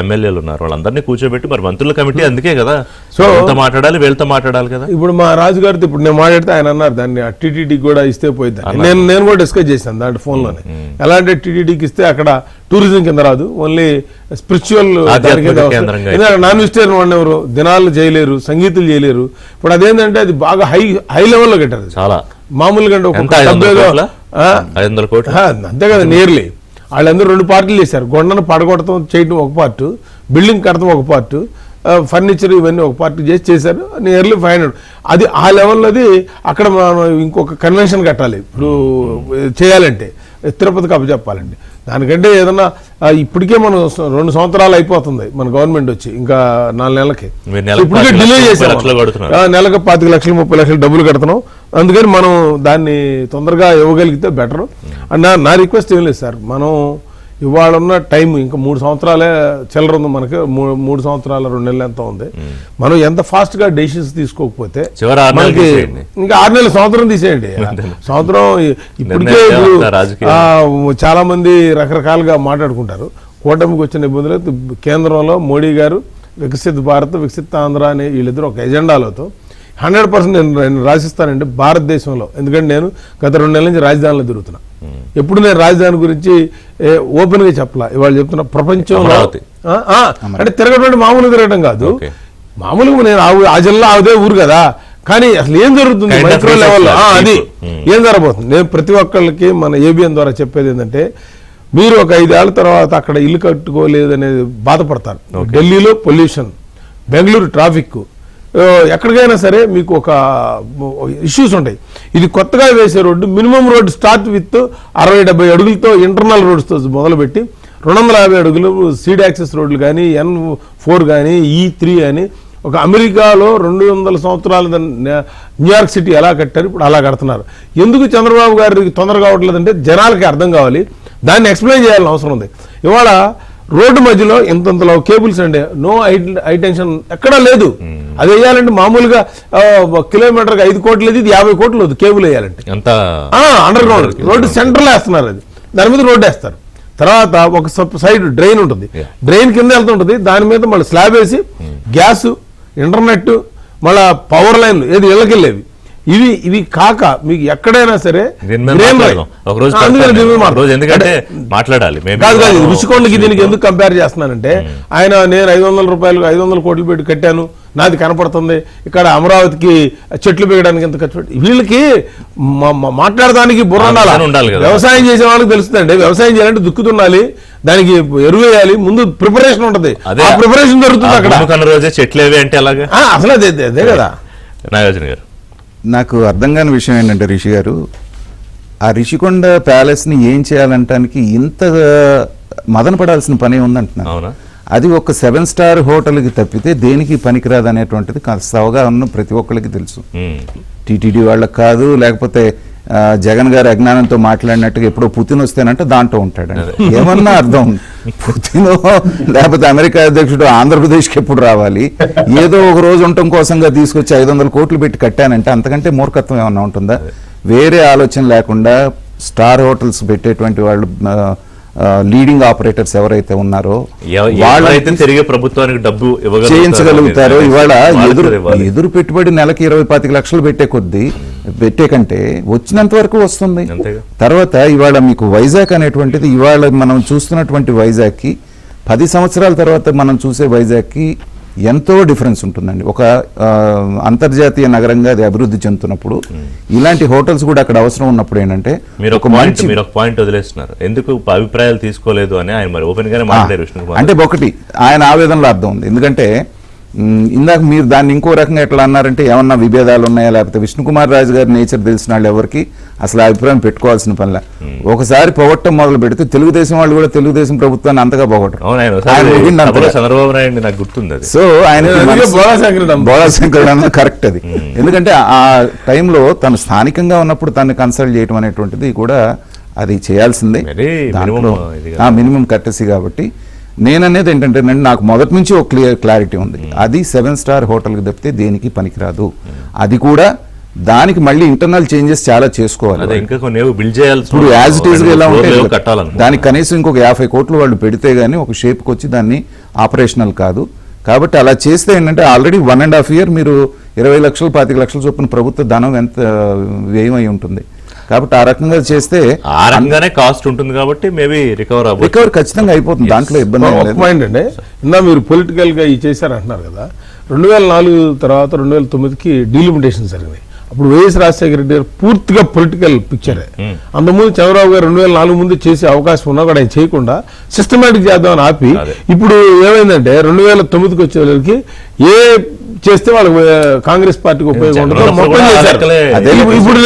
ఎమ్మెల్యేలు ఉన్నారు, వాళ్ళందరినీ కూర్చోబెట్టి మరి మంత్రుల కమిటీ అందుకే కదా సో మాట్లాడాలి, వీళ్ళతో మాట్లాడాలి కదా. ఇప్పుడు మా రాజుగారితో ఇప్పుడు నేను మాట్లాడితే ఆయన అన్నారు దాన్ని టీటీడీకి కూడా ఇస్తే పోయింది. నేను కూడా డిస్కస్ చేశాను దాంట్లో ఫోన్లోనే. ఎలా అంటే టీటీడీకి ఇస్తే అక్కడ టూరిజం కింద రాదు, ఓన్లీ స్పిరిచువల్ నాన్ వెజిటేరియన్ వాడినెవరు దినాలు చేయలేరు, సంగీతులు చేయలేరు. ఇప్పుడు అదేంటంటే అది బాగా హై లెవెల్లో కట్టారు. చాలా మామూలుగా అంతే కదా. నియర్లీ వాళ్ళందరూ 2 పార్టీలు చేశారు. గొండను పడగొడతాం చేయడం ఒక పార్ట్, బిల్డింగ్ కడతాం ఒక పార్ట్, ఫర్నిచర్ ఇవన్నీ ఒక పార్టీ చేశారు. నియర్లీ 500. అది ఆ లెవెల్లోది. అక్కడ మనం ఇంకొక కన్వెన్షన్ కట్టాలి ఇప్పుడు చేయాలంటే తిరుపతికి అప్పచెప్పాలండి. దానికంటే ఏదన్నా ఇప్పటికే మనం 2 సంవత్సరాలు అయిపోతుంది మన గవర్నమెంట్ వచ్చి, ఇంకా 4 నెలలకి మీరు నెలకు ఇప్పటికే 25 డిలే లక్షలు చేసాం. కడుతున్నారు. నెలకు 25 లక్షలు 30 లక్షలు డబ్బులు కడుతున్నాం. అందుకని మనం దాన్ని తొందరగా ఇవ్వగలిగితే బెటర్. అండ్ నా రిక్వెస్ట్ ఏం లేదు సార్, మనం ఇవాళ ఉన్న టైం ఇంకా 3 సంవత్సరాలే చిల్లర ఉంది మనకి, 3 సంవత్సరాల 2 నెలలు ఎంత ఉంది. మనం ఎంత ఫాస్ట్ గా డెసిషన్స్ తీసుకోకపోతే చివరి 6 నెలలు మనకి తీసేయండి. ఇంకా 6 నెలలు, సంవత్సరం తీసేయండి. సంవత్సరం ఇప్పటికే చాలా మంది రకరకాలుగా మాట్లాడుకుంటారు. కూటమికి వచ్చిన ఇబ్బందులు కేంద్రంలో మోడీ గారు వికసిత్ భారత్ వికసిత్ ఆంధ్ర అనే వీళ్ళిద్దరు ఒక ఎజెండాలతో 100% నేను రాసిస్తానండి భారతదేశంలో. ఎందుకంటే నేను గత 2 నెలల నుంచి రాజధానిలో తిరుగుతున్నా. ఎప్పుడు నేను రాజధాని గురించి ఓపెన్ గా చెప్పలా, ఇవాళ చెప్తున్నా. ప్రపంచంలో అంటే తిరగడం మామూలుగా తిరగడం కాదు, మామూలుగా నేను ఆ జిల్లా అదే ఊరు కదా, కానీ అసలు ఏం జరుగుతుంది మైక్రో లెవెల్లో అది ఏం జరగబోతుంది. నేను ప్రతి ఒక్కళ్ళకి మన ఏబిఎన్ ద్వారా చెప్పేది ఏంటంటే, మీరు ఒక 5 ఏళ్ల తర్వాత అక్కడ ఇల్లు కట్టుకోలేదు అనేది బాధపడతారు. ఢిల్లీలో పొల్యూషన్, బెంగళూరు ట్రాఫిక్, ఎక్కడికైనా సరే మీకు ఒక ఇష్యూస్ ఉంటాయి. ఇది కొత్తగా వేసే road, minimum road start with 60-70 అడుగులతో ఇంటర్నల్ రోడ్స్తో మొదలుపెట్టి 250 అడుగులు సీడ్ యాక్సెస్ రోడ్లు కానీ, N4 కానీ, E3 అని, ఒక అమెరికాలో 200 సంవత్సరాల న్యూయార్క్ సిటీ ఎలా కట్టారు ఇప్పుడు అలా కడుతున్నారు. ఎందుకు చంద్రబాబు గారికి తొందరగా అవట్లేదంటే జనాలకి అర్థం కావాలి, దాన్ని ఎక్స్ప్లెయిన్ చేయాలని అవసరం ఉంది. ఇవాళ రోడ్డు మధ్యలో ఇంతంతలో కేబుల్స్ అండి, నో హై టెన్షన్ ఎక్కడా లేదు. అది వేయాలంటే మామూలుగా కిలోమీటర్కి 5 కోట్లు, ఇది 50 కోట్లు కేబుల్ వేయాలంటే అండర్ గ్రౌండ్ రోడ్డు సెంటర్లో వేస్తున్నారు. అది దాని మీద రోడ్డు వేస్తారు. తర్వాత ఒక సైడ్ డ్రైన్ ఉంటుంది, డ్రైన్ కింద వెళ్తుంటుంది, దాని మీద మళ్ళీ స్లాబ్ వేసి గ్యాస్, ఇంటర్నెట్, మళ్ళా పవర్ లైన్లు ఏది ఇళ్ళకెళ్ళేవి. ఇవి కాక మీకు ఎక్కడైనా సరే మాట్లాడాలి. రుషికొండకి దీనికి ఎందుకు కంపేర్ చేస్తున్నానంటే, ఆయన నేను 500 కోట్లు పెట్టి కట్టాను, నాది కనపడుతుంది, ఇక్కడ అమరావతికి చెట్లు పెరగడానికి ఎంత ఖర్చు పెట్టి, వీళ్ళకి మాట్లాడడానికి బుర్ర ఉండాలి. వ్యవసాయం చేసే వాళ్ళకి తెలుస్తుందండి, వ్యవసాయం చేయాలంటే దుక్కుతుండాలి, దానికి ఎరువు వేయాలి, ముందు ప్రిపరేషన్ ఉంటుంది, ఆ ప్రిపరేషన్ జరుగుతుంది అక్కడ. చెట్లు అంటే అసలు అదే కదా. నాగార్జున గారు, నాకు అర్థం కాని విషయం ఏంటంటే, రిషి గారు ఆ రిషికొండ ప్యాలెస్ని ఏం చేయాలంటానికి ఇంత మదన పడాల్సిన పని ఉందంటున్నారు. అది ఒక 7 స్టార్ హోటల్కి తప్పితే దేనికి పనికిరాదు అనేటువంటిది కాస్త అవగాహన ప్రతి ఒక్కరికి తెలుసు. టీటీడీ వాళ్ళకి కాదు, లేకపోతే జగన్ గారి అజ్ఞానంతో మాట్లాడినట్టుగా ఎప్పుడో పుతిన్ వస్తేనంటే దాంట్లో ఉంటాడండి. ఏమన్నా అర్థం, పుతిన్ లేకపోతే అమెరికా అధ్యక్షుడు ఆంధ్రప్రదేశ్కి ఎప్పుడు రావాలి, ఏదో ఒక రోజు ఉండటం కోసంగా తీసుకొచ్చి 500 కోట్లు పెట్టి కట్టానంటే అంతకంటే మూర్ఖత్వం ఏమన్నా ఉంటుందా? వేరే ఆలోచన లేకుండా స్టార్ హోటల్స్ పెట్టేటువంటి వాళ్ళు లీడింగ్ ఆపరేటర్స్ ఎవరైతే ఉన్నారో వాళ్ళైతే తిరిగి ప్రభుత్వానికి డబ్బు చేయించగలుగుతారో, ఇవాళ ఎదురు పెట్టుబడి నెలకి 20-25 లక్షలు పెట్టే కంటే వచ్చినంత వరకు వస్తుంది. తర్వాత ఇవాళ మీకు వైజాగ్ అనేటువంటిది, ఇవాళ మనం చూస్తున్నటువంటి వైజాగ్కి 10 సంవత్సరాల తర్వాత మనం చూసే వైజాగ్కి ఎంతో డిఫరెన్స్ ఉంటుందండి. ఒక అంతర్జాతీయ నగరంగా అది అభివృద్ధి చెందుతున్నప్పుడు ఇలాంటి హోటల్స్ కూడా అక్కడ అవసరం ఉన్నప్పుడు ఏంటంటే, మీరు ఒక పాయింట్ వదిలేస్తున్నారు, ఎందుకు అభిప్రాయాలు తీసుకోలేదు అని ఆయన మరి ఓపెన్ గానే మాట్లాడారు. అంటే ఒకటి ఆయన ఆవేదనలో అర్థం ఉంది. ఎందుకంటే ఇందాక మీరు దాన్ని ఇంకో రకంగా ఎట్లా అన్నారంటే, ఏమన్నా విభేదాలు ఉన్నాయా, లేకపోతే విష్ణుకుమార్ రాజు గారి నేచర్ తెలిసిన వాళ్ళు ఎవరికి అసలు అభిప్రాయం పెట్టుకోవాల్సిన పనిలా. ఒకసారి పొగట్టం మొదలు పెడితే తెలుగుదేశం వాళ్ళు కూడా తెలుగుదేశం ప్రభుత్వాన్ని అంతగా పొగట్టరు. సో ఆయన బోళాశంకరుడు అన్నది కరెక్ట్. అది ఎందుకంటే ఆ టైంలో తను స్థానికంగా ఉన్నప్పుడు తను కన్సల్ట్ చేయడం అనేటువంటిది కూడా అది చేయాల్సిందే, మినిమం కర్టసీ. కాబట్టి నేననేది ఏంటంటే, నాకు మొదటి నుంచి ఒక క్లారిటీ ఉంది, అది 7 స్టార్ హోటల్కి తప్పితే దేనికి పనికిరాదు. అది కూడా దానికి మళ్ళీ ఇంటర్నల్ చేంజెస్ చాలా చేసుకోవాలి. ఇప్పుడు యాజ్ ఇట్ ఈస్ గా ఎలా ఉంటే దానికి కనీసం ఇంకొక 50 కోట్లు వాళ్ళు పెడితే గానీ ఒక షేప్కి వచ్చి దాన్ని ఆపరేషనల్ కాదు. కాబట్టి అలా చేస్తే ఏంటంటే, ఆల్రెడీ 1.5 year మీరు 20 లక్షలు 25 లక్షల చొప్పున ప్రభుత్వ ధనం ఎంత వ్యయమై ఉంటుంది. కాబట్టి ఆ రకంగా చేస్తే ఆ రకంగానే కాస్ట్ ఉంటుంది కాబట్టి మేబీ రికవర్ ఖచ్చితంగా అయిపోతుంది, దాంట్లో ఇబ్బంది లేదు. పాయింట్ అండి, ఇందా మీరు పొలిటికల్ గా చేశారంటున్నారు కదా, 2004 తర్వాత 2009కి డీలిమిటేషన్ జరిగినాయి. అప్పుడు వైఎస్ రాజశేఖర రెడ్డి గారు పూర్తిగా పొలిటికల్ పిక్చరే. అంతకుముందు చంద్రబాబు గారు 2004 ముందు చేసే అవకాశం ఉన్నా కూడా ఆయన చేయకుండా సిస్టమేటిక్ చేద్దామని ఆపి, ఇప్పుడు ఏమైందంటే 2009కి వచ్చేసరికి ఏ చేస్తే వాళ్ళకి కాంగ్రెస్ పార్టీకి ఉపయోగం ఉండదు చంద్రబాబు మొత్తం కూడా చేశారు. లెక్కలే. అదే ఇప్పుడు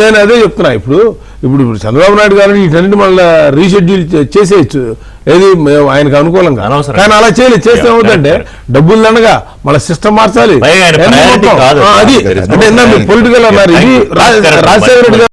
నేను అదే చెప్తున్నా. ఇప్పుడు చంద్రబాబు నాయుడు గారు వీటన్నిటి మళ్ళీ రీషెడ్యూల్ చేసేయచ్చు, ఏది ఆయనకు అనుకూలంగా. అనవసరం. కానీ అలా చేయలేదు. చేస్తే ఏమవుతుందంటే డబ్బులు దండగా మళ్ళీ సిస్టమ్ మార్చాలి. పైగా ఆయన అన్ని priority మొత్తం. కాదు. అది అంటే పొలిటికల్ అన్నారు. ఇది రాజశేఖర రెడ్డి గారు